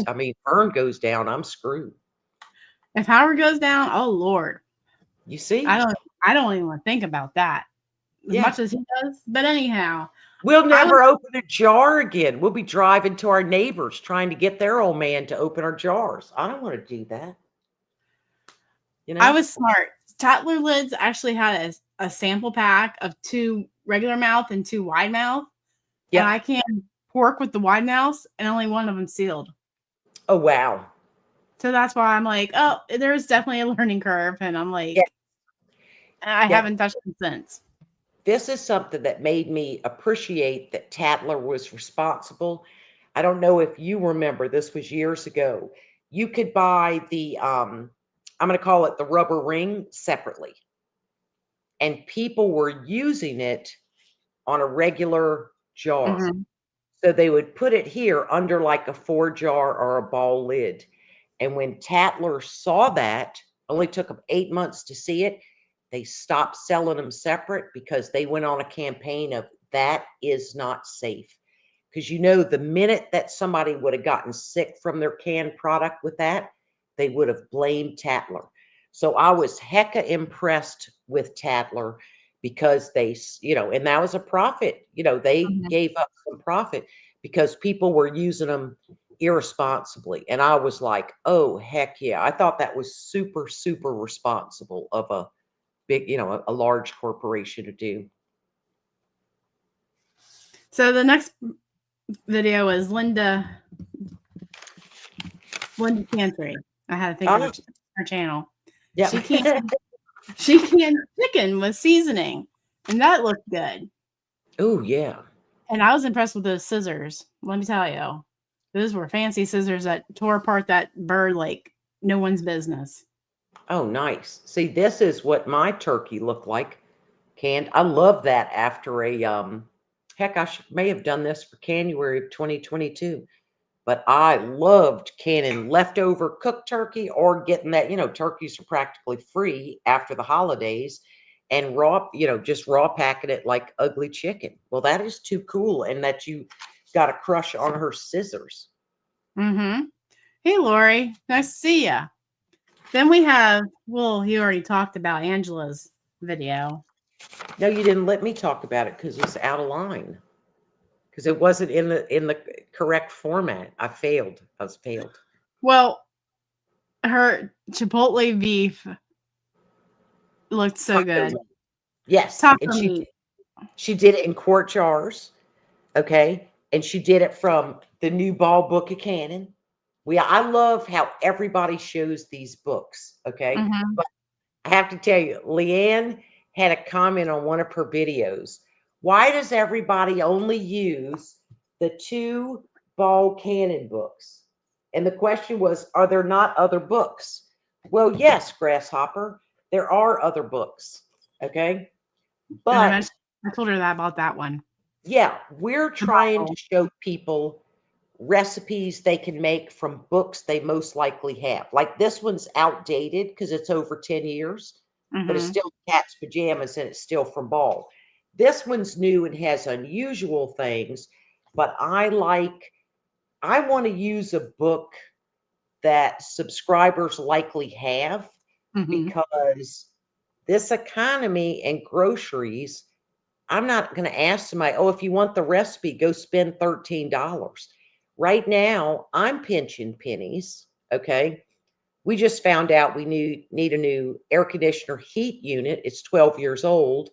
I mean, Vern goes down, I'm screwed. If Howard goes down, oh Lord. You see? I don't even want to think about that. As much as he does. But anyhow. We'll never open a jar again. We'll be driving to our neighbors trying to get their old man to open our jars. I don't want to do that. You know? I was smart. Tatler lids actually had a sample pack of 2 regular mouth and 2 wide mouth. Yeah. And I canned pork with the wide mouths and only one of them sealed. Oh, wow. So that's why I'm like, oh, there's definitely a learning curve. And I'm like, I haven't touched them since. This is something that made me appreciate that Tatler was responsible. I don't know if you remember, this was years ago. You could buy the, I'm going to call it the rubber ring separately. And people were using it on a regular jar. So they would put it here under like a 4 jar or a ball lid. And when Tatler saw that, only took them 8 months to see it. They stopped selling them separate because they went on a campaign of that is not safe. Because the minute that somebody would have gotten sick from their canned product with that, they would have blamed Tatler. So I was hecka impressed with Tatler because they, and that was a profit. They gave up some profit because people were using them irresponsibly. And I was like, oh, heck yeah. I thought that was super, super responsible of a big, a large corporation to do. So the next video is Linda Pantry. I had to think of her channel. Yeah. She canned chicken with seasoning, and that looked good. Oh, yeah. And I was impressed with those scissors. Let me tell you. Those were fancy scissors that tore apart that bird like no one's business. Oh, nice. See, this is what my turkey looked like canned. I love that after heck, I may have done this for Canuary of 2022. But I loved canning leftover cooked turkey or getting that, turkeys are practically free after the holidays and raw, just raw packing it like ugly chicken. Well, that is too cool. And that you got a crush on her scissors. Mm-hmm. Hey, Lori. Nice to see ya. Then we have, well, you already talked about Angela's video. No, you didn't let me talk about it because it was out of line. Because it wasn't in the correct format. I was failed. Well, her Chipotle beef looked so good. Yes. Taco And meat. she did it in quart jars. Okay. And she did it from the new Ball Book of Cannon. I love how everybody shows these books. Okay. Mm-hmm. But I have to tell you, Leanne had a comment on one of her videos. Why does everybody only use the 2 Ball Cannon books? And the question was, are there not other books? Well, yes, Grasshopper, there are other books. Okay. But I told her that about that one. yeah, we're trying to show people recipes they can make from books they most likely have. Like this one's outdated because it's over 10 years, but it's still Cat's Pajamas and it's still from Ball. This one's new and has unusual things, but I want to use a book that subscribers likely have because this economy and groceries, I'm not going to ask somebody, oh, if you want the recipe, go spend $13. Right now, I'm pinching pennies. Okay. We just found out we need a new air conditioner heat unit. It's 12 years old.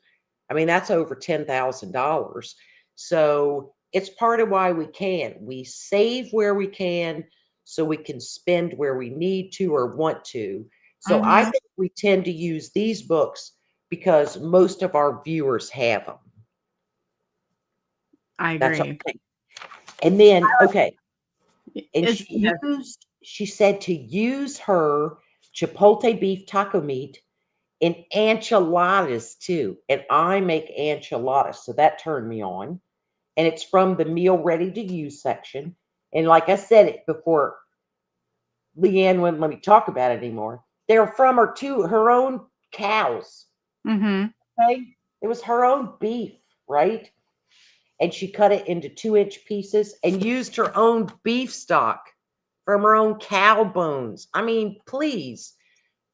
I mean, that's over $10,000. So it's part of why we save where we can so we can spend where we need to or want to. So I think we tend to use these books because most of our viewers have them. I agree. And then, okay. And It's she said to use her Chipotle beef taco meat in enchiladas too. And I make enchiladas, so that turned me on. And it's from the meal ready to use section. And like I said it before, Leanne wouldn't let me talk about it anymore. They're from her own cows. Okay? It was her own beef, right? And she cut it into 2-inch pieces and used her own beef stock from her own cow bones. I mean, please.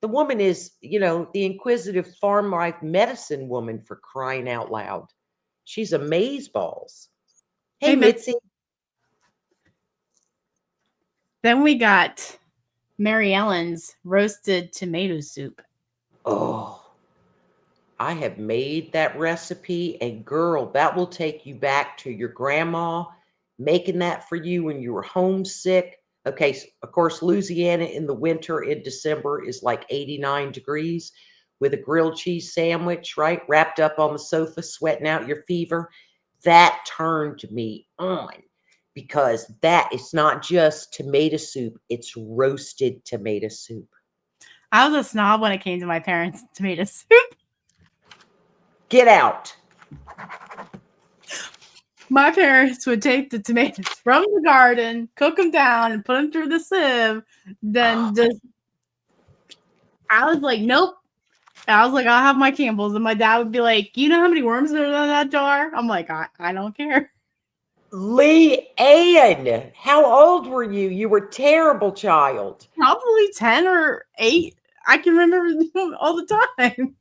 The woman is, the inquisitive farm wife medicine woman, for crying out loud. She's amazeballs. Hey, Mitzi. Then we got Mary Ellen's roasted tomato soup. Oh, I have made that recipe, and girl, that will take you back to your grandma making that for you when you were homesick. Okay, so of course, Louisiana in the winter in December is like 89 degrees with a grilled cheese sandwich, right? Wrapped up on the sofa, sweating out your fever. That turned me on because it's not just tomato soup, it's roasted tomato soup. I was a snob when it came to my parents' tomato soup. Get out. My parents would take the tomatoes from the garden, cook them down, and put them through the sieve. Then I was like, nope. I was like, I'll have my Campbell's. And my dad would be like, you know how many worms are in that jar? I'm like, I don't care. Leanne, how old were you? You were a terrible child. Probably 10 or 8. I can remember them all the time.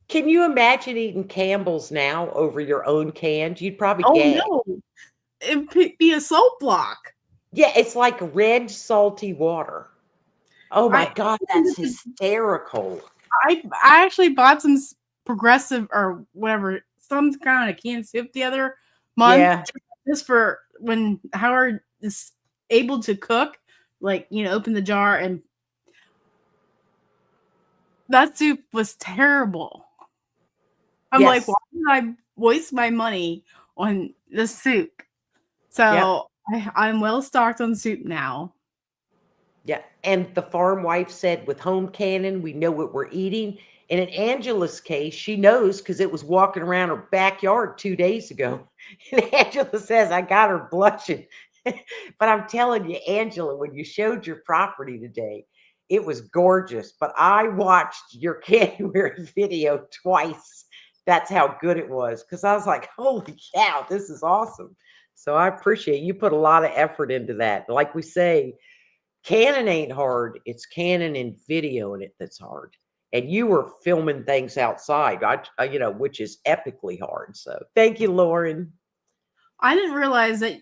Can you imagine eating Campbell's now over your own cans? You'd probably Oh, gag. no. It'd be a salt block. Yeah, it's like red, salty water. Oh my I God, that's hysterical. I actually bought some progressive or whatever, some kind of canned soup the other month Yeah. just for when Howard is able to cook, like, open the jar, and that soup was terrible. I'm like, why Yes. did I waste my money on this soup? Yep. So I'm well stocked on soup now. Yeah. And the farm wife said, with home canning, we know what we're eating. And in Angela's case, she knows because it was walking around her backyard 2 days ago. And Angela says, I got her blushing. But I'm telling you, Angela, when you showed your property today, it was gorgeous. But I watched your Canuary video twice. That's how good it was. Because I was like, holy cow, this is awesome. So I appreciate you put a lot of effort into that. Like we say, canning ain't hard. It's canning and videoing it that's hard. And you were filming things outside, which is epically hard. So thank you, Lauren. I didn't realize that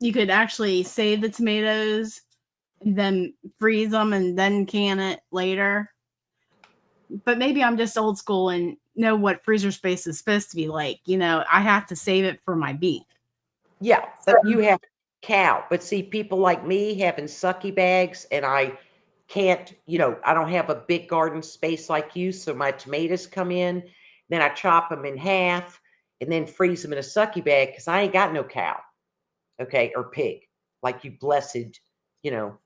you could actually save the tomatoes and then freeze them and then can it later. But maybe I'm just old school and know what freezer space is supposed to be like. I have to save it for my beef. Yeah, So, but you have cow. But see, people like me having sucky bags, and I can't, I don't have a big garden space like you. So my tomatoes come in, then I chop them in half and then freeze them in a sucky bag because I ain't got no cow, okay, or pig, like you blessed, you know,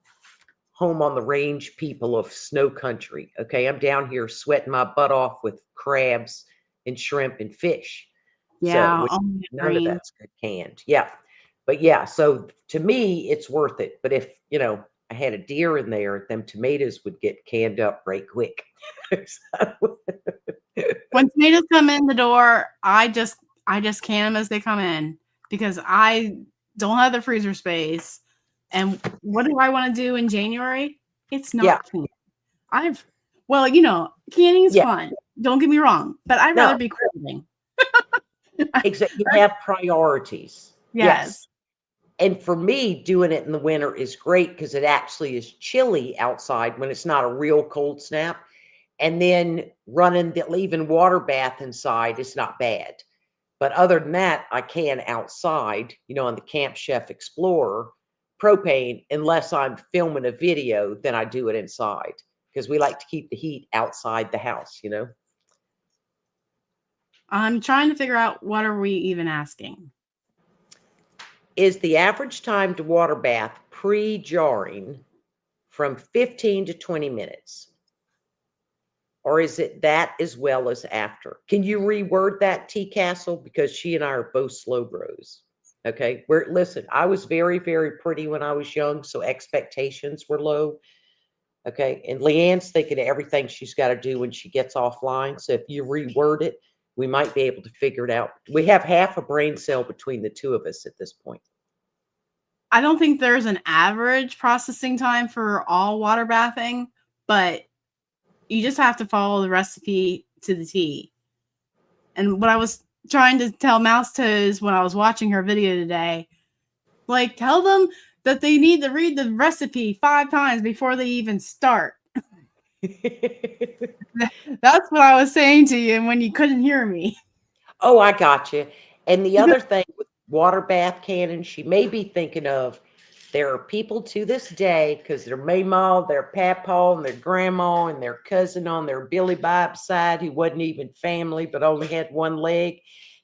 home on the range people of snow country. Okay, I'm down here sweating my butt off with crabs and shrimp and fish. So, yeah, which none of green. that's good canned. Yeah. But yeah, so to me, it's worth it. But if, I had a deer in there, them tomatoes would get canned up right quick. So, When tomatoes come in the door, I just can them as they come in because I don't have the freezer space. And what do I want to do in January? It's yeah, not can. Well, canning is yeah. fun. Don't get me wrong, but I'd No, rather be cooking. exactly. You have priorities. Yes. Yes. And for me, doing it in the winter is great because it actually is chilly outside when it's not a real cold snap. And then leaving water bath inside is not bad. But other than that, I can outside, on the Camp Chef Explorer propane, unless I'm filming a video, then I do it inside because we like to keep the heat outside the house. I'm trying to figure out what are we even asking. Is the average time to water bath pre-jarring from 15 to 20 minutes? Or is it that as well as after? Can you reword that, T Castle? Because she and I are both slow bros. Okay. Listen, I was very, very pretty when I was young, so expectations were low. Okay. And Leanne's thinking of everything she's got to do when she gets offline. So if you reword it, we might be able to figure it out. We have half a brain cell between the two of us at this point. I don't think there's an average processing time for all water bathing, but you just have to follow the recipe to the T. And what I was trying to tell Mouse Toes when I was watching her video today, like, tell them that they need to read the recipe 5 times before they even start. That's what I was saying to you when you couldn't hear me. Oh, I got you. And the other thing with water bath cannon, she may be thinking of, there are people to this day, because their mama, their papa, and their grandma, and their cousin on their Billy Bob side, who wasn't even family but only had one leg,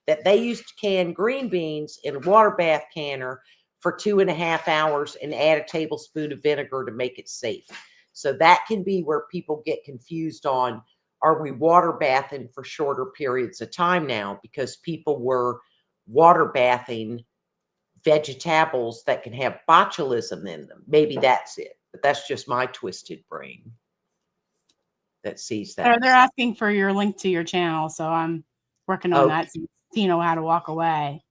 that they used to can green beans in a water bath canner for 2.5 hours and add a tablespoon of vinegar to make it safe. So that can be where people get confused on, are we water bathing for shorter periods of time now? Because people were water bathing vegetables that can have botulism in them. Maybe that's it, but that's just my twisted brain. that sees that. They're asking for your link to your channel, so I'm working on that since you know how to walk away.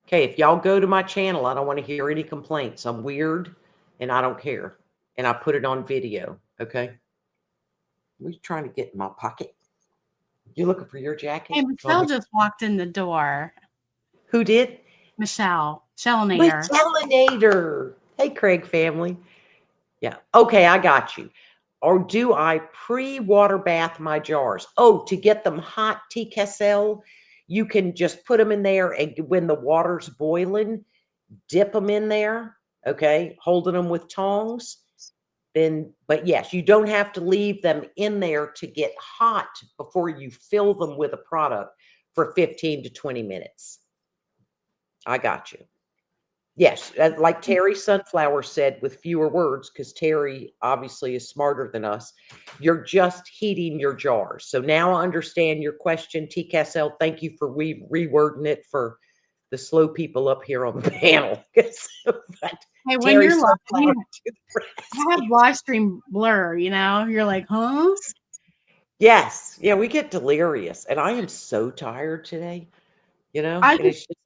Okay, if y'all go to my channel, I don't want to hear any complaints. I'm weird and I don't care. And I put it on video, okay? What are you trying to get in my pocket? You looking for your jacket? Hey, Michelle just walked in the door. Who did? Michelle. Shellinator. Shellinator. Hey, Craig family. Yeah. Okay, I got you. Or do I pre-water bath my jars? Oh, to get them hot, TKSL, you can just put them in there, and when the water's boiling, dip them in there, okay, holding them with tongs. Then, but yes, you don't have to leave them in there to get hot before you fill them with a product for 15 to 20 minutes. I got you. Yes, like Terry Sunflower said, with fewer words, because Terry obviously is smarter than us, you're just heating your jars. So now I understand your question, TKSL. Thank you for rewording it for the slow people up here on the panel. Hey, when Terry you're live, Sunflower I have live stream blur, you know? You're like, huh? Yes. Yeah, we get delirious. And I am so tired today, you know? I And it's just,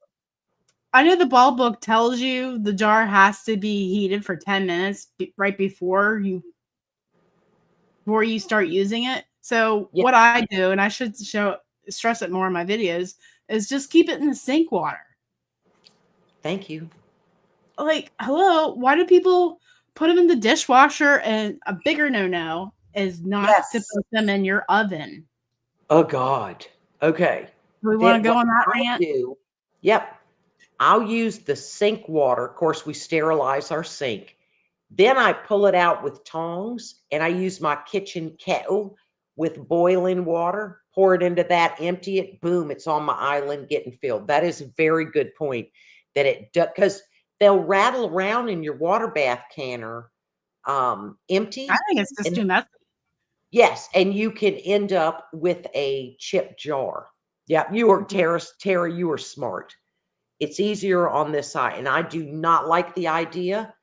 know the ball book tells you the jar has to be heated for 10 minutes right before you start using it. So yeah, what I do, and I should stress it more in my videos, is just keep it in the sink water. thank you. Like, hello, why do people put them in the dishwasher? And a bigger no-no is not to put them in your oven. Oh God. Okay. Do we want Then to go what on that I rant? do, yep. I'll use the sink water. Of course, we sterilize our sink. Then I pull it out with tongs and I use my kitchen kettle with boiling water, pour it into that, empty it, boom, it's on my island getting filled. That is a very good point that it does, because they'll rattle around in your water bath canner empty. I think it's just too messy. Yes, and you can end up with a chip jar. Yeah, you are Terry, you are smart. It's easier on this side. And I do not like the idea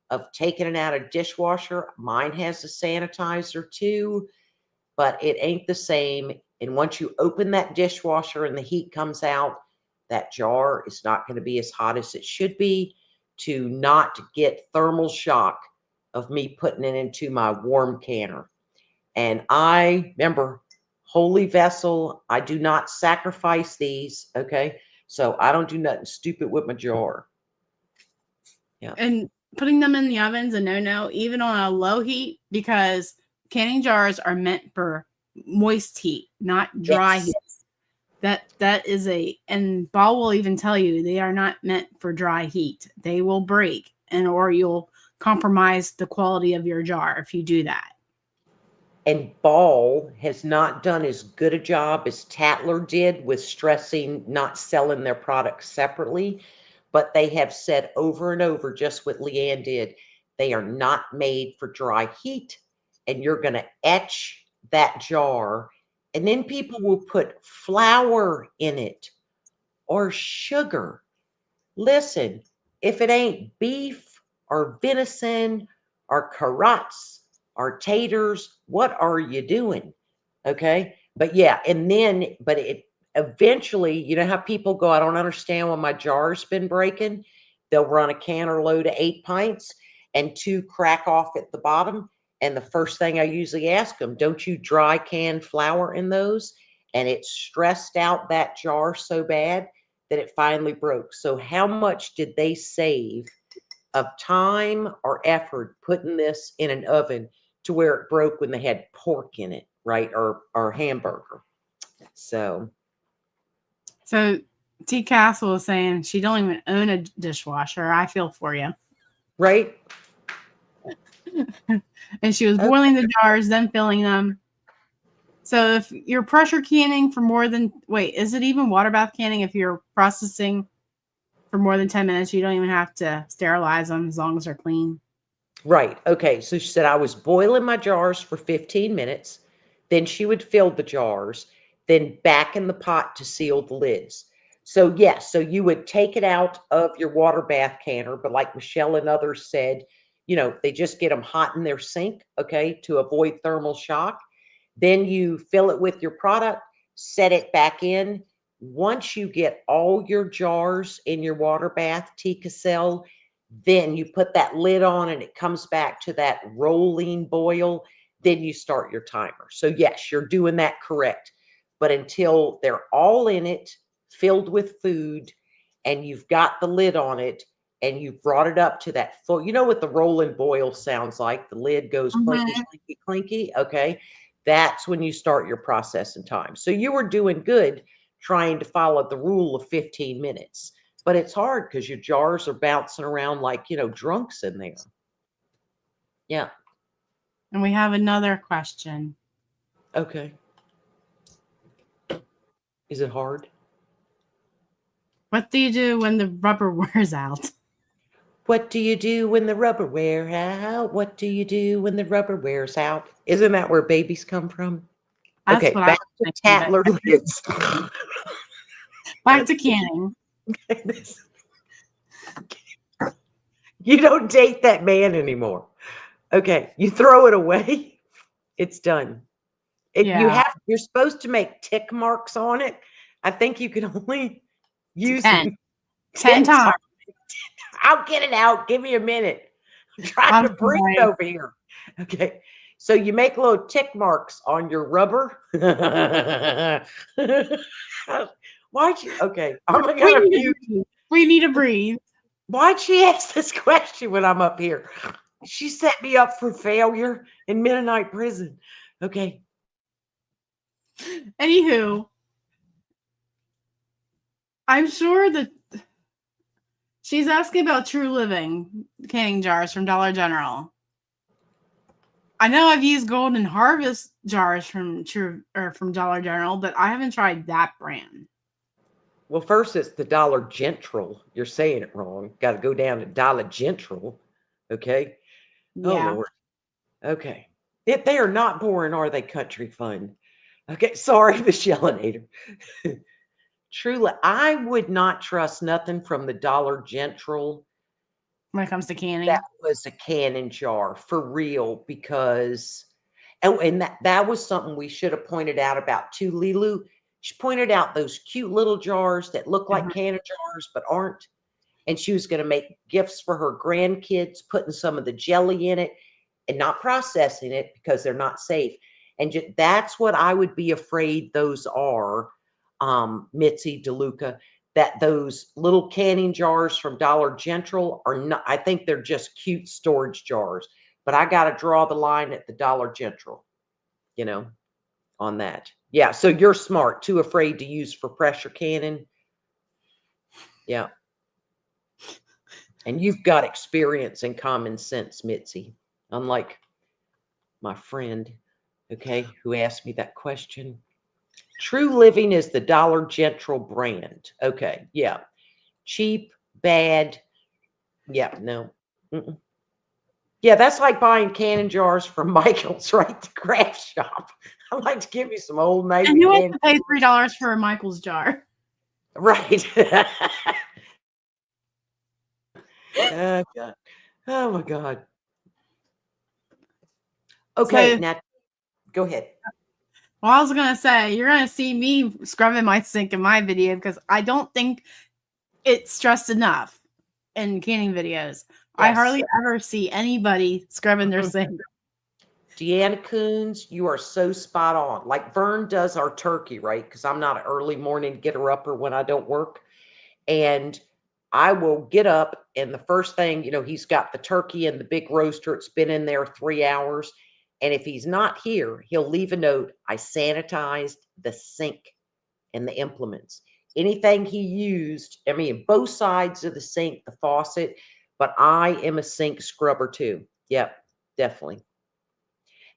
of taking it out of dishwasher. Mine has a sanitizer too, but it ain't the same. And once you open that dishwasher and the heat comes out, that jar is not going to be as hot as it should be, to not get thermal shock of me putting it into my warm canner. And I remember, holy vessel, I do not sacrifice these. Okay. So I don't do nothing stupid with my jar. Yeah. And putting them in the oven's a no-no, even on a low heat, because canning jars are meant for moist heat, not dry heat. That is and Ball will even tell you they are not meant for dry heat. They will break, or you'll compromise the quality of your jar if you do that. And Ball has not done as good a job as Tatler did with stressing not selling their products separately. But they have said over and over, just what Leanne did, they are not made for dry heat. And you're going to etch that jar. And then people will put flour in it or sugar. Listen, if it ain't beef or venison or carrots or taters, what are you doing? Okay. But yeah, and then, but it eventually, you know how people go, I don't understand why my jar's been breaking. They'll run a canner load of 8 pints and 2 crack off at the bottom. And the first thing I usually ask them, don't you dry can flour in those? And it stressed out that jar so bad that it finally broke. So how much did they save of time or effort putting this in an oven to where it broke when they had pork in it, right? Or hamburger. So T Castle is saying she don't even own a dishwasher. I feel for you. right. And she was boiling the jars, then filling them. So if you're pressure canning for more than, is it even water bath canning? If you're processing for more than 10 minutes, you don't even have to sterilize them as long as they're clean. Right. Okay. So she said, I was boiling my jars for 15 minutes. Then she would fill the jars, then back in the pot to seal the lids. So yes, so you would take it out of your water bath canner, but like Michelle and others said, they just get them hot in their sink, okay, to avoid thermal shock. Then you fill it with your product, set it back in. Once you get all your jars in your water bath, Tika Cell, then you put that lid on and it comes back to that rolling boil. Then you start your timer. So yes, you're doing that correct. But until they're all in it, filled with food, and you've got the lid on it, and you've brought it up to that full, you know what the rolling boil sounds like? The lid goes clinky, clinky, clinky. Okay. That's when you start your processing time. So you were doing good trying to follow the rule of 15 minutes. But it's hard because your jars are bouncing around like, drunks in there. Yeah. And we have another question. Okay. Is it hard? What do you do when the rubber wears out? What do you do when the rubber wears out? What do you do when the rubber wears out? Isn't that where babies come from? That's Okay, what back I to was thinking, Tatler lids. back to canning. You don't date that man anymore. Okay, you throw it away. It's done. You're supposed to make tick marks on it. I think you can only use 10 times. I'll get it out. Give me a minute. I'm trying to breathe over here. Okay. So you make little tick marks on your rubber. Why'd you? Okay. We need to breathe. Why'd she ask this question when I'm up here? She set me up for failure in Mennonite prison. Okay. Anywho, I'm sure that she's asking about True Living canning jars from Dollar General. I know I've used Golden Harvest jars from Dollar General, but I haven't tried that brand. Well, first it's the Dollar General. You're saying it wrong. Got to go down to Dollar General. Okay. Yeah. Oh Lord. Okay. They are not boring, are they, Country Fun? Okay. Sorry, the Shellinator. Truly, I would not trust nothing from the Dollar General when it comes to canning. That was a canning jar for real, because and that was something we should have pointed out about too, Lilu. She pointed out those cute little jars that look like canning jars but aren't. And she was going to make gifts for her grandkids, putting some of the jelly in it and not processing it because they're not safe. And that's what I would be afraid those are, Mitzi DeLuca, that those little canning jars from Dollar General are not. I think they're just cute storage jars. But I got to draw the line at the Dollar General, on that. Yeah, so you're smart. Too afraid to use for pressure canning. Yeah. And you've got experience and common sense, Mitzi, unlike my friend, okay, who asked me that question. True Living is the Dollar General brand. Okay, yeah. Cheap, bad. Yeah, no. Mm-mm. Yeah, that's like buying canning jars from Michael's, right? The craft shop. I'd like to give you some Old Navy. And you have to pay $3 for a Michael's jar. Right. Oh, God. Oh, my God. Okay, So, now go ahead. Well, I was going to say, you're going to see me scrubbing my sink in my video because I don't think it's stressed enough in canning videos. Yes. I hardly ever see anybody scrubbing their sink. Deanna Coons, you are so spot on. Like Vern does our turkey, right? Because I'm not an early morning getter-upper when I don't work. And I will get up, and the first thing, he's got the turkey in the big roaster. It's been in there 3 hours. And if he's not here, he'll leave a note. I sanitized the sink and the implements. Anything he used, both sides of the sink, the faucet, but I am a sink scrubber too. Yep, definitely.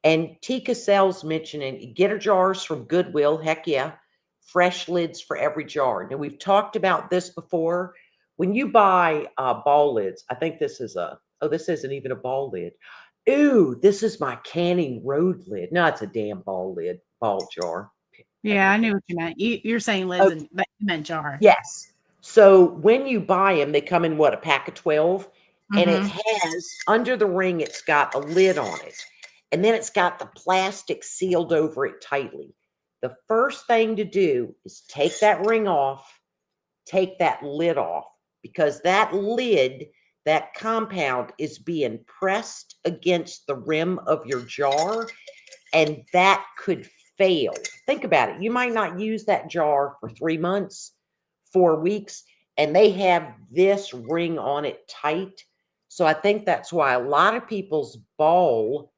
And Tika Sells mentioning getter jars from Goodwill. Heck yeah. Fresh lids for every jar. Now, we've talked about this before. When you buy ball lids, I think this is this isn't even a ball lid. Ooh, this is my canning road lid. No, it's a damn ball jar. Yeah, I knew what you meant. You're saying lids, but you meant jar. Yes. So when you buy them, they come in a pack of 12, and it has under the ring, it's got a lid on it. and then it's got the plastic sealed over it tightly. The first thing to do is take that ring off, take that lid off, because that lid, that compound is being pressed against the rim of your jar, and that could fail. Think about it. You might not use that jar for 3 months, 4 weeks, and they have this ring on it tight. So I think that's why a lot of people's ball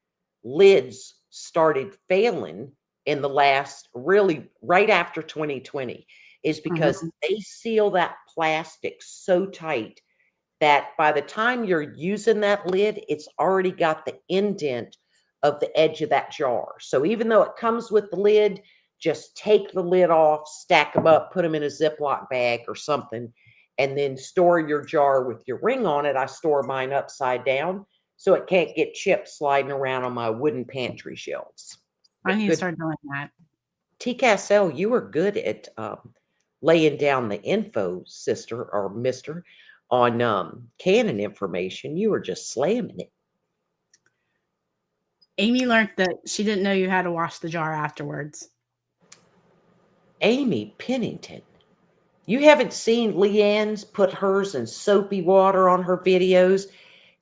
lids started failing in the last, really right after 2020, is because they seal that plastic so tight that by the time you're using that lid, it's already got the indent of the edge of that jar. So even though it comes with the lid, just take the lid off, stack them up, put them in a Ziploc bag or something, and then store your jar with your ring on it. I store mine upside down so it can't get chips sliding around on my wooden pantry shelves. I need to Good. start doing that. T. Cassell, you were good at laying down the info, sister or mister, on canning information. You were just slamming it. Amy learned that she didn't know you had to wash the jar afterwards. Amy Pennington. You haven't seen Leanne's put hers in soapy water on her videos.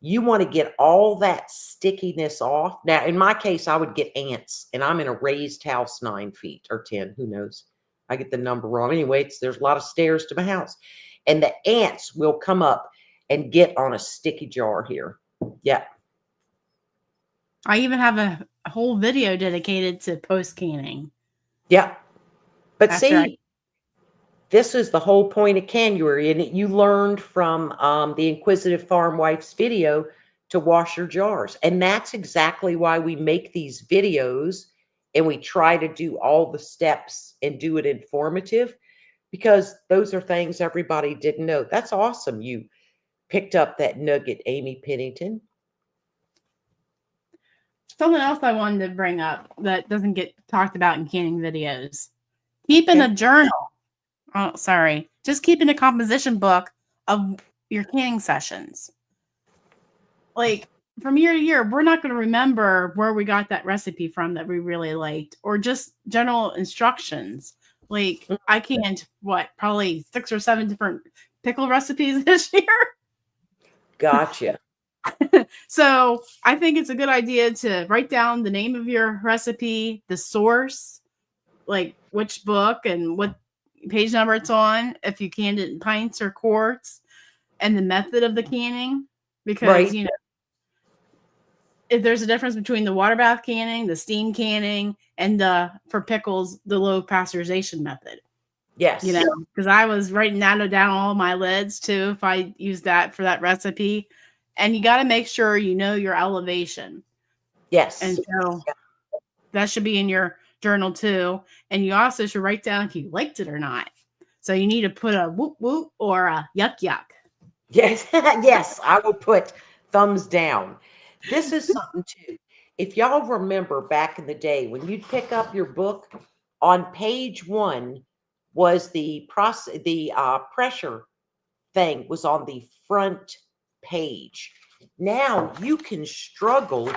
You want to get all that stickiness off. Now, in my case, I would get ants, and I'm in a raised house 9 feet or 10, who knows? I get the number wrong. Anyway, there's a lot of stairs to my house. And the ants will come up and get on a sticky jar here. Yeah. I even have a whole video dedicated to post canning. Yeah. But see, this is the whole point of Canuary, and you learned from the Inquisitive Farm Wife's video to wash your jars. And that's exactly why we make these videos, and we try to do all the steps and do it informative, because those are things everybody didn't know. That's awesome. You picked up that nugget, Amy Pennington. Something else I wanted to bring up that doesn't get talked about in canning videos. Keeping a journal. Oh, sorry. Just keeping a composition book of your canning sessions. Like, from year to year, we're not going to remember where we got that recipe from that we really liked, or just general instructions. Like, I canned, probably 6 or 7 different pickle recipes this year. Gotcha. So I think it's a good idea to write down the name of your recipe, the source, like which book and what page number it's on, if you canned it in pints or quarts, and the method of the canning. Because, you know, if there's a difference between the water bath canning, the steam canning, and for pickles, the low pasteurization method. Yes. You know, because I was writing down all my lids too, if I use that for that recipe. And you got to make sure you know your elevation. Yes. And so that should be in your journal too. And you also should write down if you liked it or not. So you need to put a whoop whoop or a yuck yuck. Yes. Yes, I will put thumbs down. This is something too. If y'all remember back in the day, when you'd pick up your book, on page 1 was the pressure thing was on the front page. Now you can struggle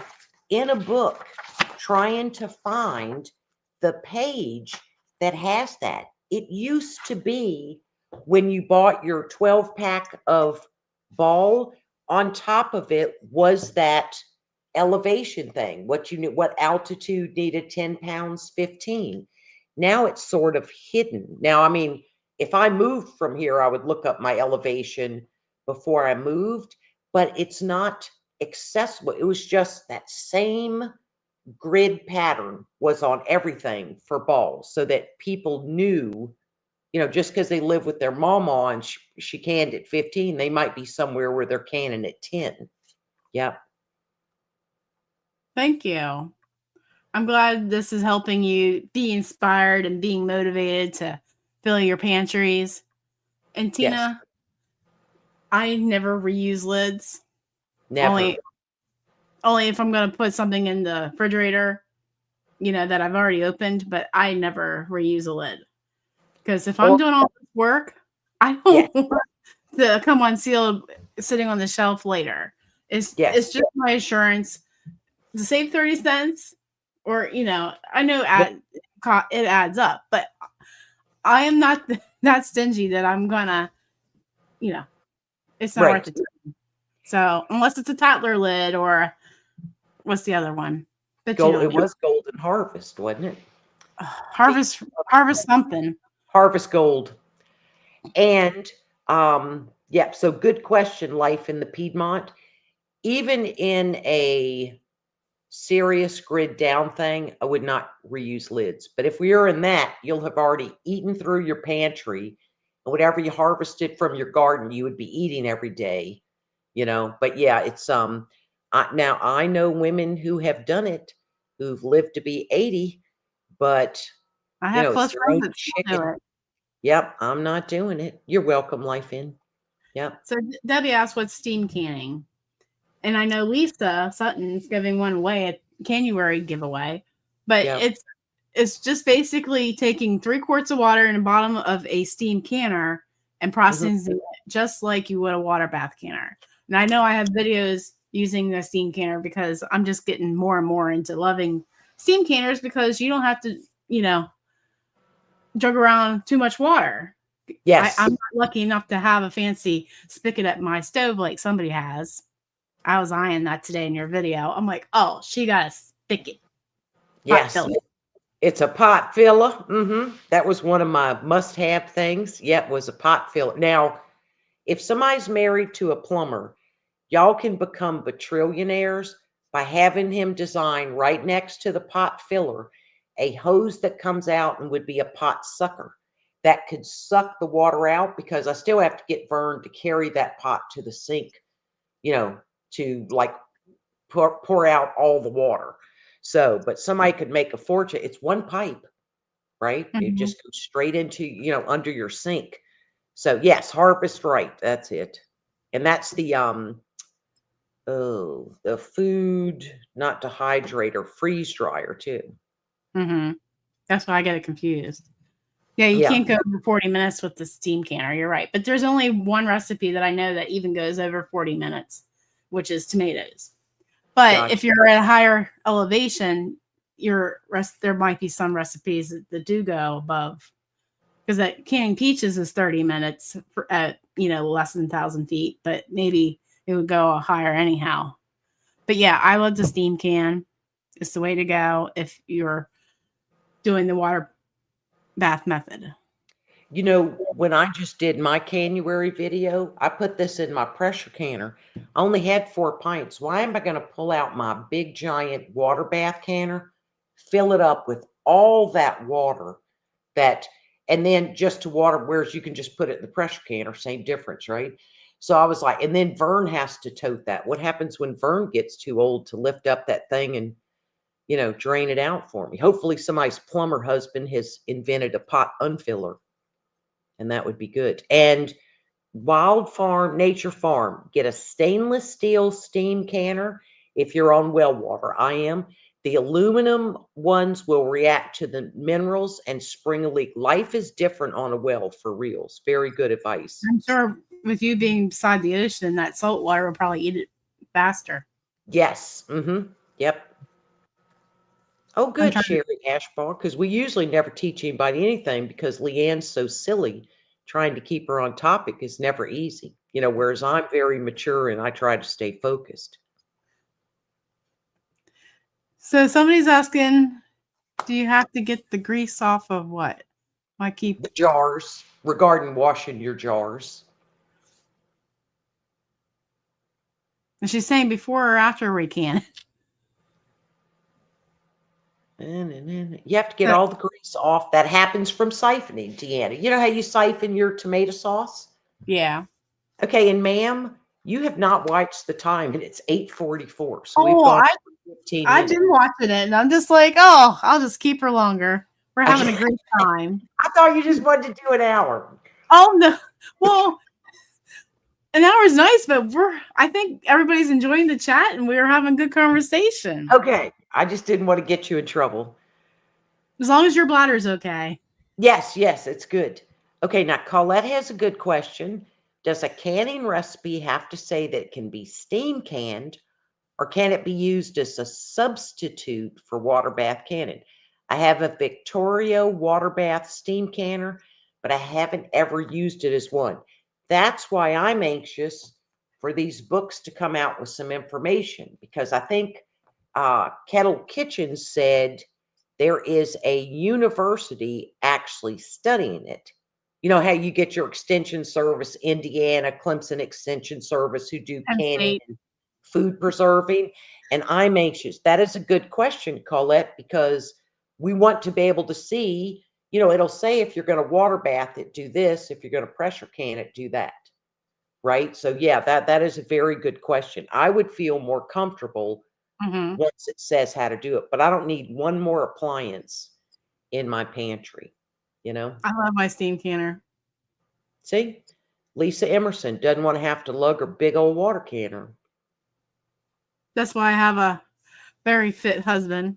in a book trying to find the page that has that. It used to be when you bought your 12-pack of ball, on top of it was that elevation thing, what altitude needed 10 pounds, 15. Now it's sort of hidden. Now, I mean, if I moved from here, I would look up my elevation before I moved, but it's not accessible. It was just that same grid pattern was on everything for balls, so that people knew, you know, just because they live with their mama and she canned at 15, they might be somewhere where they're canning at 10. Yep. Thank you. I'm glad this is helping you be inspired and being motivated to fill your pantries. And Tina, yes. I never reuse lids. Never. Only if I'm going to put something in the refrigerator, you know, that I've already opened, but I never reuse a lid. Because if I'm doing all this work, I don't want to come unsealed sitting on the shelf later. It's just my assurance to save 30 cents, or, I know it adds up, but I am not that stingy that I'm gonna, it's not worth it to me. So unless it's a toddler lid, or what's the other one? But It was Golden Harvest, wasn't it? Harvest something. Harvest Gold. And yeah, so good question, Life in the Piedmont. Even in a serious grid down thing, I would not reuse lids. But if we are in that, you'll have already eaten through your pantry, and whatever you harvested from your garden, you would be eating every day, But yeah, it's now I know women who have done it, who've lived to be 80, but I have close it's their friends own that still do chicken. it. Yep, I'm not doing it. You're welcome, Life In. Yep. So Debbie asked what's steam canning. And I know Leisa Sutton's giving one away at Canuary Giveaaway, but Yep. it's just basically taking 3 quarts of water in the bottom of a steam canner and processing it just like you would a water bath canner. And I know I have videos using the steam canner because I'm just getting more and more into loving steam canners, because you don't have to, jug around too much water. Yes. I'm not lucky enough to have a fancy spigot at my stove like somebody has. I was eyeing that today in your video. I'm like, oh, she got a spigot. Yes. It's a pot filler. That was one of my must-have things. Yep, was a pot filler. Now, if somebody's married to a plumber, y'all can become batrillionaires by having him design right next to the pot filler a hose that comes out and would be a pot sucker that could suck the water out, because I still have to get Vern to carry that pot to the sink, to like pour out all the water. So, but somebody could make a fortune. It's one pipe, right? It just goes straight into, under your sink. So yes, Harvest Right. That's it. And that's the the food not to hydrate or freeze dryer too. That's why I get it confused. Yeah, you can't go over 40 minutes with the steam canner. You're right. But there's only one recipe that I know that even goes over 40 minutes, which is tomatoes. But if you're at a higher elevation, there might be some recipes that do go above, because that canning peaches is 30 minutes at less than 1,000 feet, but maybe it would go higher anyhow. But yeah, I love the steam can. It's the way to go if you're doing the water bath method. When I just did my Canuary video, I put this in my pressure canner. I only had 4 pints. Why am I going to pull out my big giant water bath canner, fill it up with all that water, and then just to water, whereas you can just put it in the pressure canner, same difference, right? So I was like, and then Vern has to tote that. What happens when Vern gets too old to lift up that thing and, drain it out for me? Hopefully somebody's plumber husband has invented a pot unfiller, and that would be good. And Wild Farm, Nature Farm, get a stainless steel steam canner if you're on well water. I am. The aluminum ones will react to the minerals and spring a leak. Life is different on a well, for reals. Very good advice. I'm sure with you being beside the ocean, that salt water will probably eat it faster. Yes. Yep. Oh, good, Sherry Ashbar, because we usually never teach anybody anything because Leanne's so silly. Trying to keep her on topic is never easy, whereas I'm very mature and I try to stay focused. So somebody's asking, do you have to get the grease off of what? The jars, regarding washing your jars. And she's saying before or after recan. You have to get all the grease off. That happens from siphoning, Deanna. You know how you siphon your tomato sauce? Yeah. Okay, and ma'am, you have not watched the time, and it's 8:44. So we've gone 15 minutes. I've been watching it, and I'm just like, oh, I'll just keep her longer. We're having a great time. I thought you just wanted to do an hour. Oh, no. Well, an hour is nice, but I think everybody's enjoying the chat, and we're having good conversation. Okay. I just didn't want to get you in trouble. As long as your bladder's okay. Yes, it's good. Okay, now Colette has a good question. Does a canning recipe have to say that it can be steam canned, or can it be used as a substitute for water bath canning? I have a Victoria water bath steam canner, but I haven't ever used it as one. That's why I'm anxious for these books to come out with some information, because I think Kettle Kitchen said there is a university actually studying it. You know how you get your extension service, Indiana, Clemson Extension Service, who do Penn canning State. and food preserving. And I'm anxious. That is a good question, Colette, because we want to be able to see, it'll say if you're going to water bath it, do this. If you're going to pressure can it, do that. Right. So yeah, that is a very good question. I would feel more comfortable Mm-hmm. once it says how to do it, but I don't need one more appliance in my pantry, I love my steam canner. See, Lisa Emerson doesn't want to have to lug her big old water canner. That's why I have a very fit husband.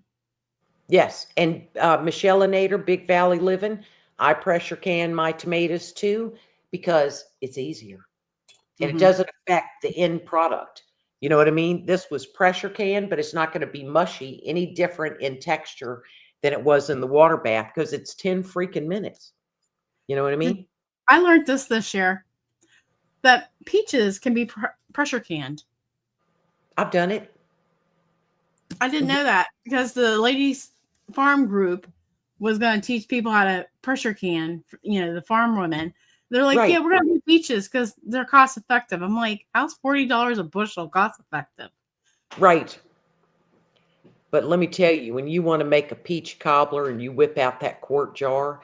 Yes, and Michelle and Nader, Big Valley Living, I pressure can my tomatoes too because it's easier and it doesn't affect the end product. You know what I mean? This was pressure can, but it's not going to be mushy any different in texture than it was in the water bath because it's 10 freaking minutes. You know what I mean? I learned this year that peaches can be pressure canned. I've done it. I didn't know that because the ladies farm group was going to teach people how to pressure can, the farm women. They're like, Right. yeah, we're going to do peaches because they're cost effective. I'm like, how's $40 a bushel cost effective? Right. But let me tell you, when you want to make a peach cobbler and you whip out that quart jar,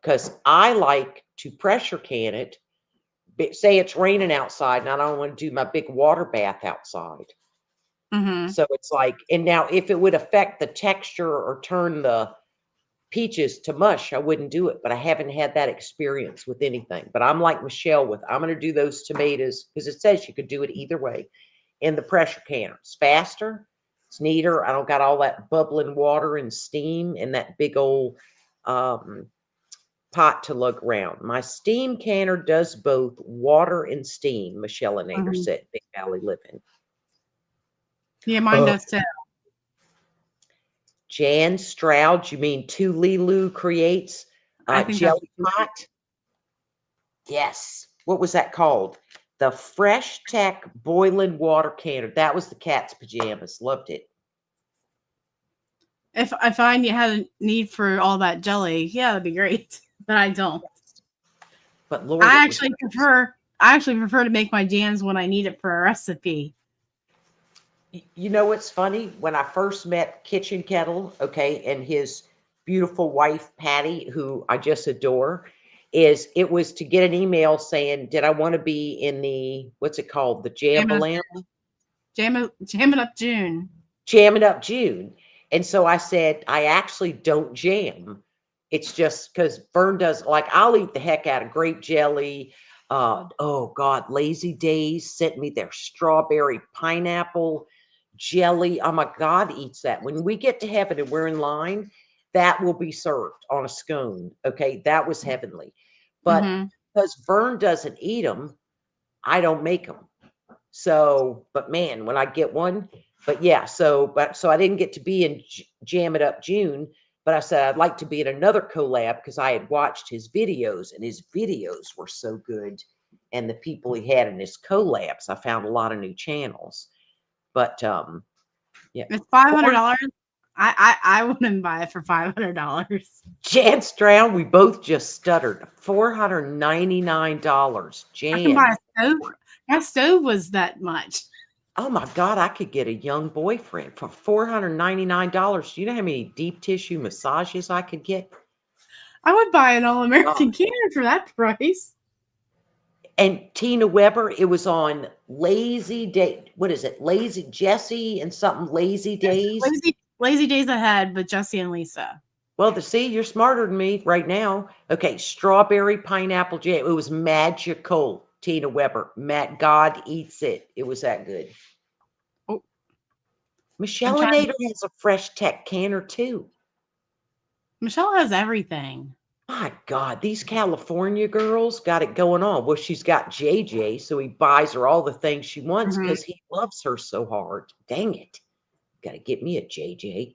because I like to pressure can it, say it's raining outside and I don't want to do my big water bath outside. Mm-hmm. So it's like, and now if it would affect the texture or turn the peaches to mush, I wouldn't do it. But I haven't had that experience with anything. But I'm like Michelle I'm going to do those tomatoes because it says you could do it either way in the pressure canner. It's faster. It's neater. I don't got all that bubbling water and steam in that big old pot to lug around. My steam canner does both water and steam, Michelle and Nader said, Big Valley Living. Yeah, mine does too. Jan Stroud, you mean Tuliloo creates jelly pot? Yes. What was that called? The Fresh Tech Boiling Water Canner. That was the cat's pajamas. Loved it. If I find you had a need for all that jelly, yeah, that'd be great. But I don't. But Lord, I actually prefer to make my jams when I need it for a recipe. You know what's funny? When I first met Kitchen Kettle, okay, and his beautiful wife Patty, who I just adore, it was to get an email saying, did I want to be in the what's it called? The Jambalaya? Jamming up June. Jamming up June. And so I said, I actually don't jam. It's just because Vern does, like, I'll eat the heck out of grape jelly. Oh God, Lazy Days sent me their strawberry pineapple jelly. Oh my God, eats that. When we get to heaven and we're in line, that will be served on a scone. Okay, that was heavenly. But because Vern doesn't eat them, I don't make them. So, but man, when I get one, but yeah, so I didn't get to be in Jam It Up June, but I said I'd like to be in another collab because I had watched his videos and his videos were so good. And the people he had in his collabs, I found a lot of new channels. But yeah. It's $500. I wouldn't buy it for $500. Jan Stroud, we both just stuttered. $499. Jan. I can buy a stove. My stove was that much. Oh my God, I could get a young boyfriend for $499. Do you know how many deep tissue massages I could get? I would buy an All-American canner for that price. And Tina Weber, it was on Lazy Day. What is it? Lazy Jessie and something Lazy Days. Lazy Days Ahead with Jessie and Lisa. Well, see, you're smarter than me right now. Okay, strawberry pineapple jam. It was magical. Tina Weber. God eats it. It was that good. Oh. Michelle Nader has a Fresh Tech canner too. Michelle has everything. My God, these California girls got it going on. Well, she's got JJ, so he buys her all the things she wants Mhm. because he loves her so hard. Dang it. Got to get me a JJ.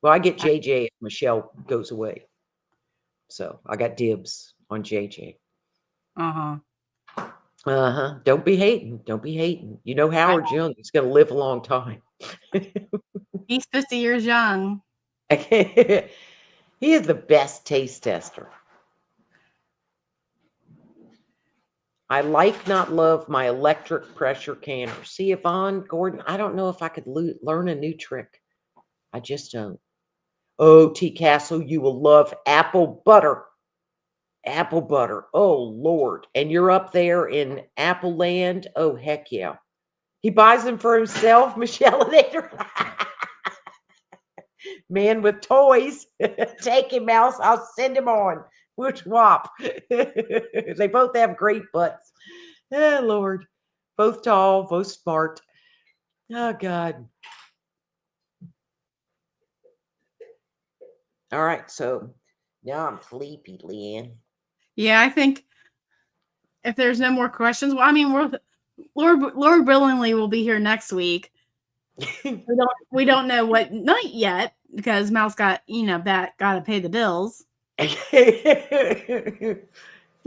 Well, I get JJ if Michelle goes away. So I got dibs on JJ. Uh-huh. Uh-huh. Don't be hating. Don't be hating. You know Howard Young is going to live a long time. He's 50 years young. He is the best taste tester. I like, not love my electric pressure canner. See, Yvonne Gordon, I don't know if I could learn a new trick. I just don't. Oh, T. Castle, you will love apple butter. Apple butter. Oh, Lord. And you're up there in Apple Land. Oh, heck yeah. He buys them for himself, Michelle and Adrian. Man with toys. Take him, Mouse. I'll send him on. Which wop. They both have great butts. Oh, Lord. Both tall, both smart. Oh, God. All right. So now I'm sleepy, Leanne. Yeah, I think if there's no more questions, well, I mean, Lord willingly will be here next week. We don't know what night yet because Mouse got to pay the bills.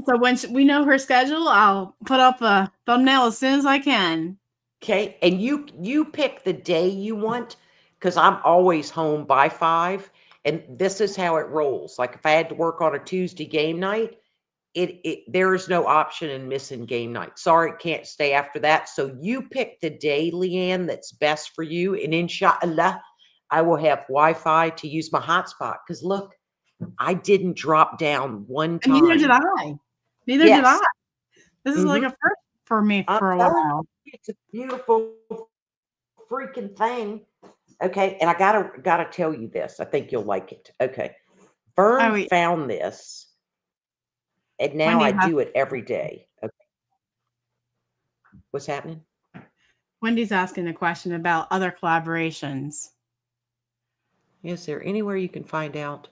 So when we know her schedule, I'll put up a thumbnail as soon as I can. Okay, and you pick the day you want, because I'm always home by 5, and this is how it rolls. Like if I had to work on a Tuesday game night, there is no option in missing game night. Sorry, can't stay after that. So you pick the day, Leanne, that's best for you, and inshallah, I will have Wi-Fi to use my hotspot. Because look, I didn't drop down one And neither did time. I. Neither did I. Yes. This is like a first for me I'm for a telling while. you, it's a beautiful freaking thing. Okay, and I gotta tell you this. I think you'll like it. Okay. Oh, Vern wait. found this, and now I Wendy's do it every day. Okay. What's happening? Wendy's asking a question about other collaborations. Is there anywhere you can find out?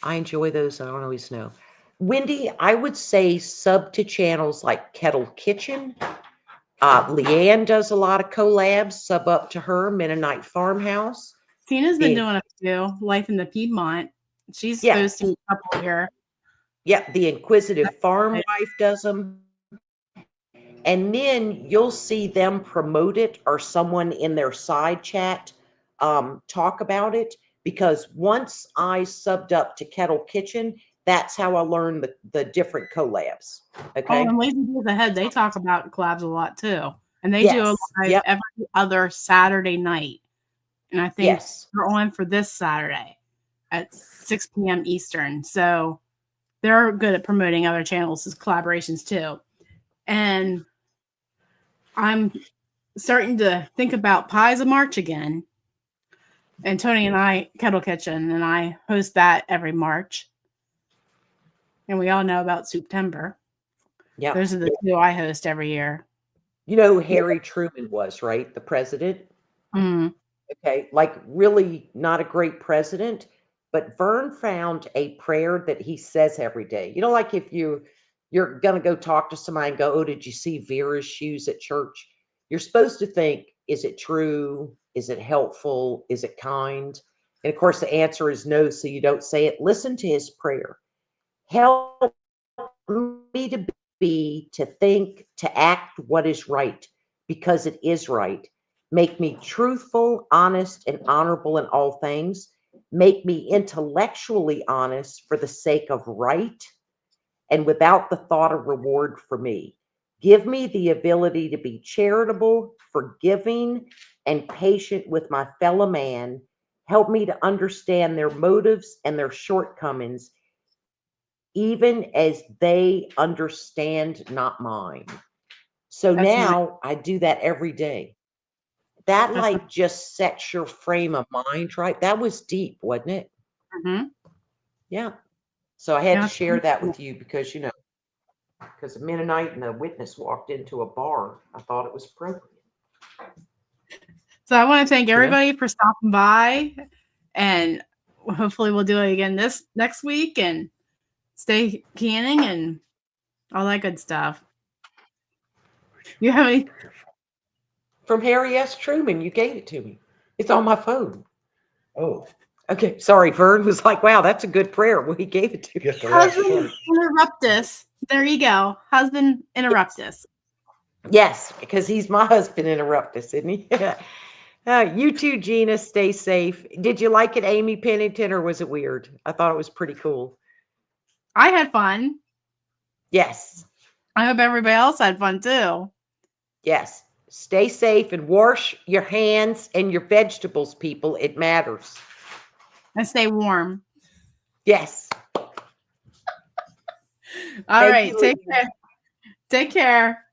I enjoy those. I don't always know. Wendy, I would say sub to channels like Kettle Kitchen. Leanne does a lot of collabs. Sub up to her, Mennonite Farmhouse. Tina's been The doing a few, Life in the Piedmont. She's yeah, posting a couple here. yeah, the Inquisitive Farm Wife does them. And then you'll see them promote it or someone in their side chat talk about it. Because once I subbed up to Kettle Kitchen, that's how I learned the different collabs. Oh, Okay. and Lazy Days Ahead, they talk about collabs a lot too. And they do a Yes. live Yep. every other Saturday night. And I think Yes. they're on for this Saturday at 6 p.m. Eastern. So they're good at promoting other channels as collaborations too. And I'm starting to think about Pies of March again. And Tony and I, Kettle Kitchen, and I host that every March. And we all know about September. Yep. Those are the two I host every year. You know who Harry Truman was, right? The president. Mm. Okay. Like really not a great president, but Vern found a prayer that he says every day. You know, like if you're gonna go talk to somebody and go, "Oh, did you see Vera's shoes at church?" You're supposed to think, is it true? Is it helpful? Is it kind? And of course, the answer is no, so you don't say it. Listen to his prayer. Help me to be, to think, to act what is right, because it is right. Make me truthful, honest, and honorable in all things. Make me intellectually honest for the sake of right and without the thought of reward for me. Give me the ability to be charitable, forgiving, and patient with my fellow man. Help me to understand their motives and their shortcomings, even as they understand not mine. So That's nice. now I do that every day. That That's nice. like just sets your frame of mind, right? That was deep, wasn't it? Mm-hmm. Yeah. So I had to Yeah, share that with you because, because a Mennonite and a witness walked into a bar. I thought it was appropriate. so I want to thank You know? everybody for stopping by, and hopefully we'll do it again this next week. And stay canning and all that good stuff. You have any? From Harry S. Truman. You gave it to me. It's on my phone. Oh, Okay. Sorry. Vern was like, wow, that's a good prayer. Well, he gave it to me. get the last Husband part. interruptus. There you go. Husband interruptus. Yes, because he's my husband. Interrupt us, isn't he? You too, Gina. Stay safe. Did you like it, Amy Pennington, or was it weird? I thought it was pretty cool. I had fun. Yes. I hope everybody else had fun too. Yes. Stay safe and wash your hands and your vegetables, people. It matters. And stay warm. Yes. All Thank right. you, Take Lisa. care. Take care.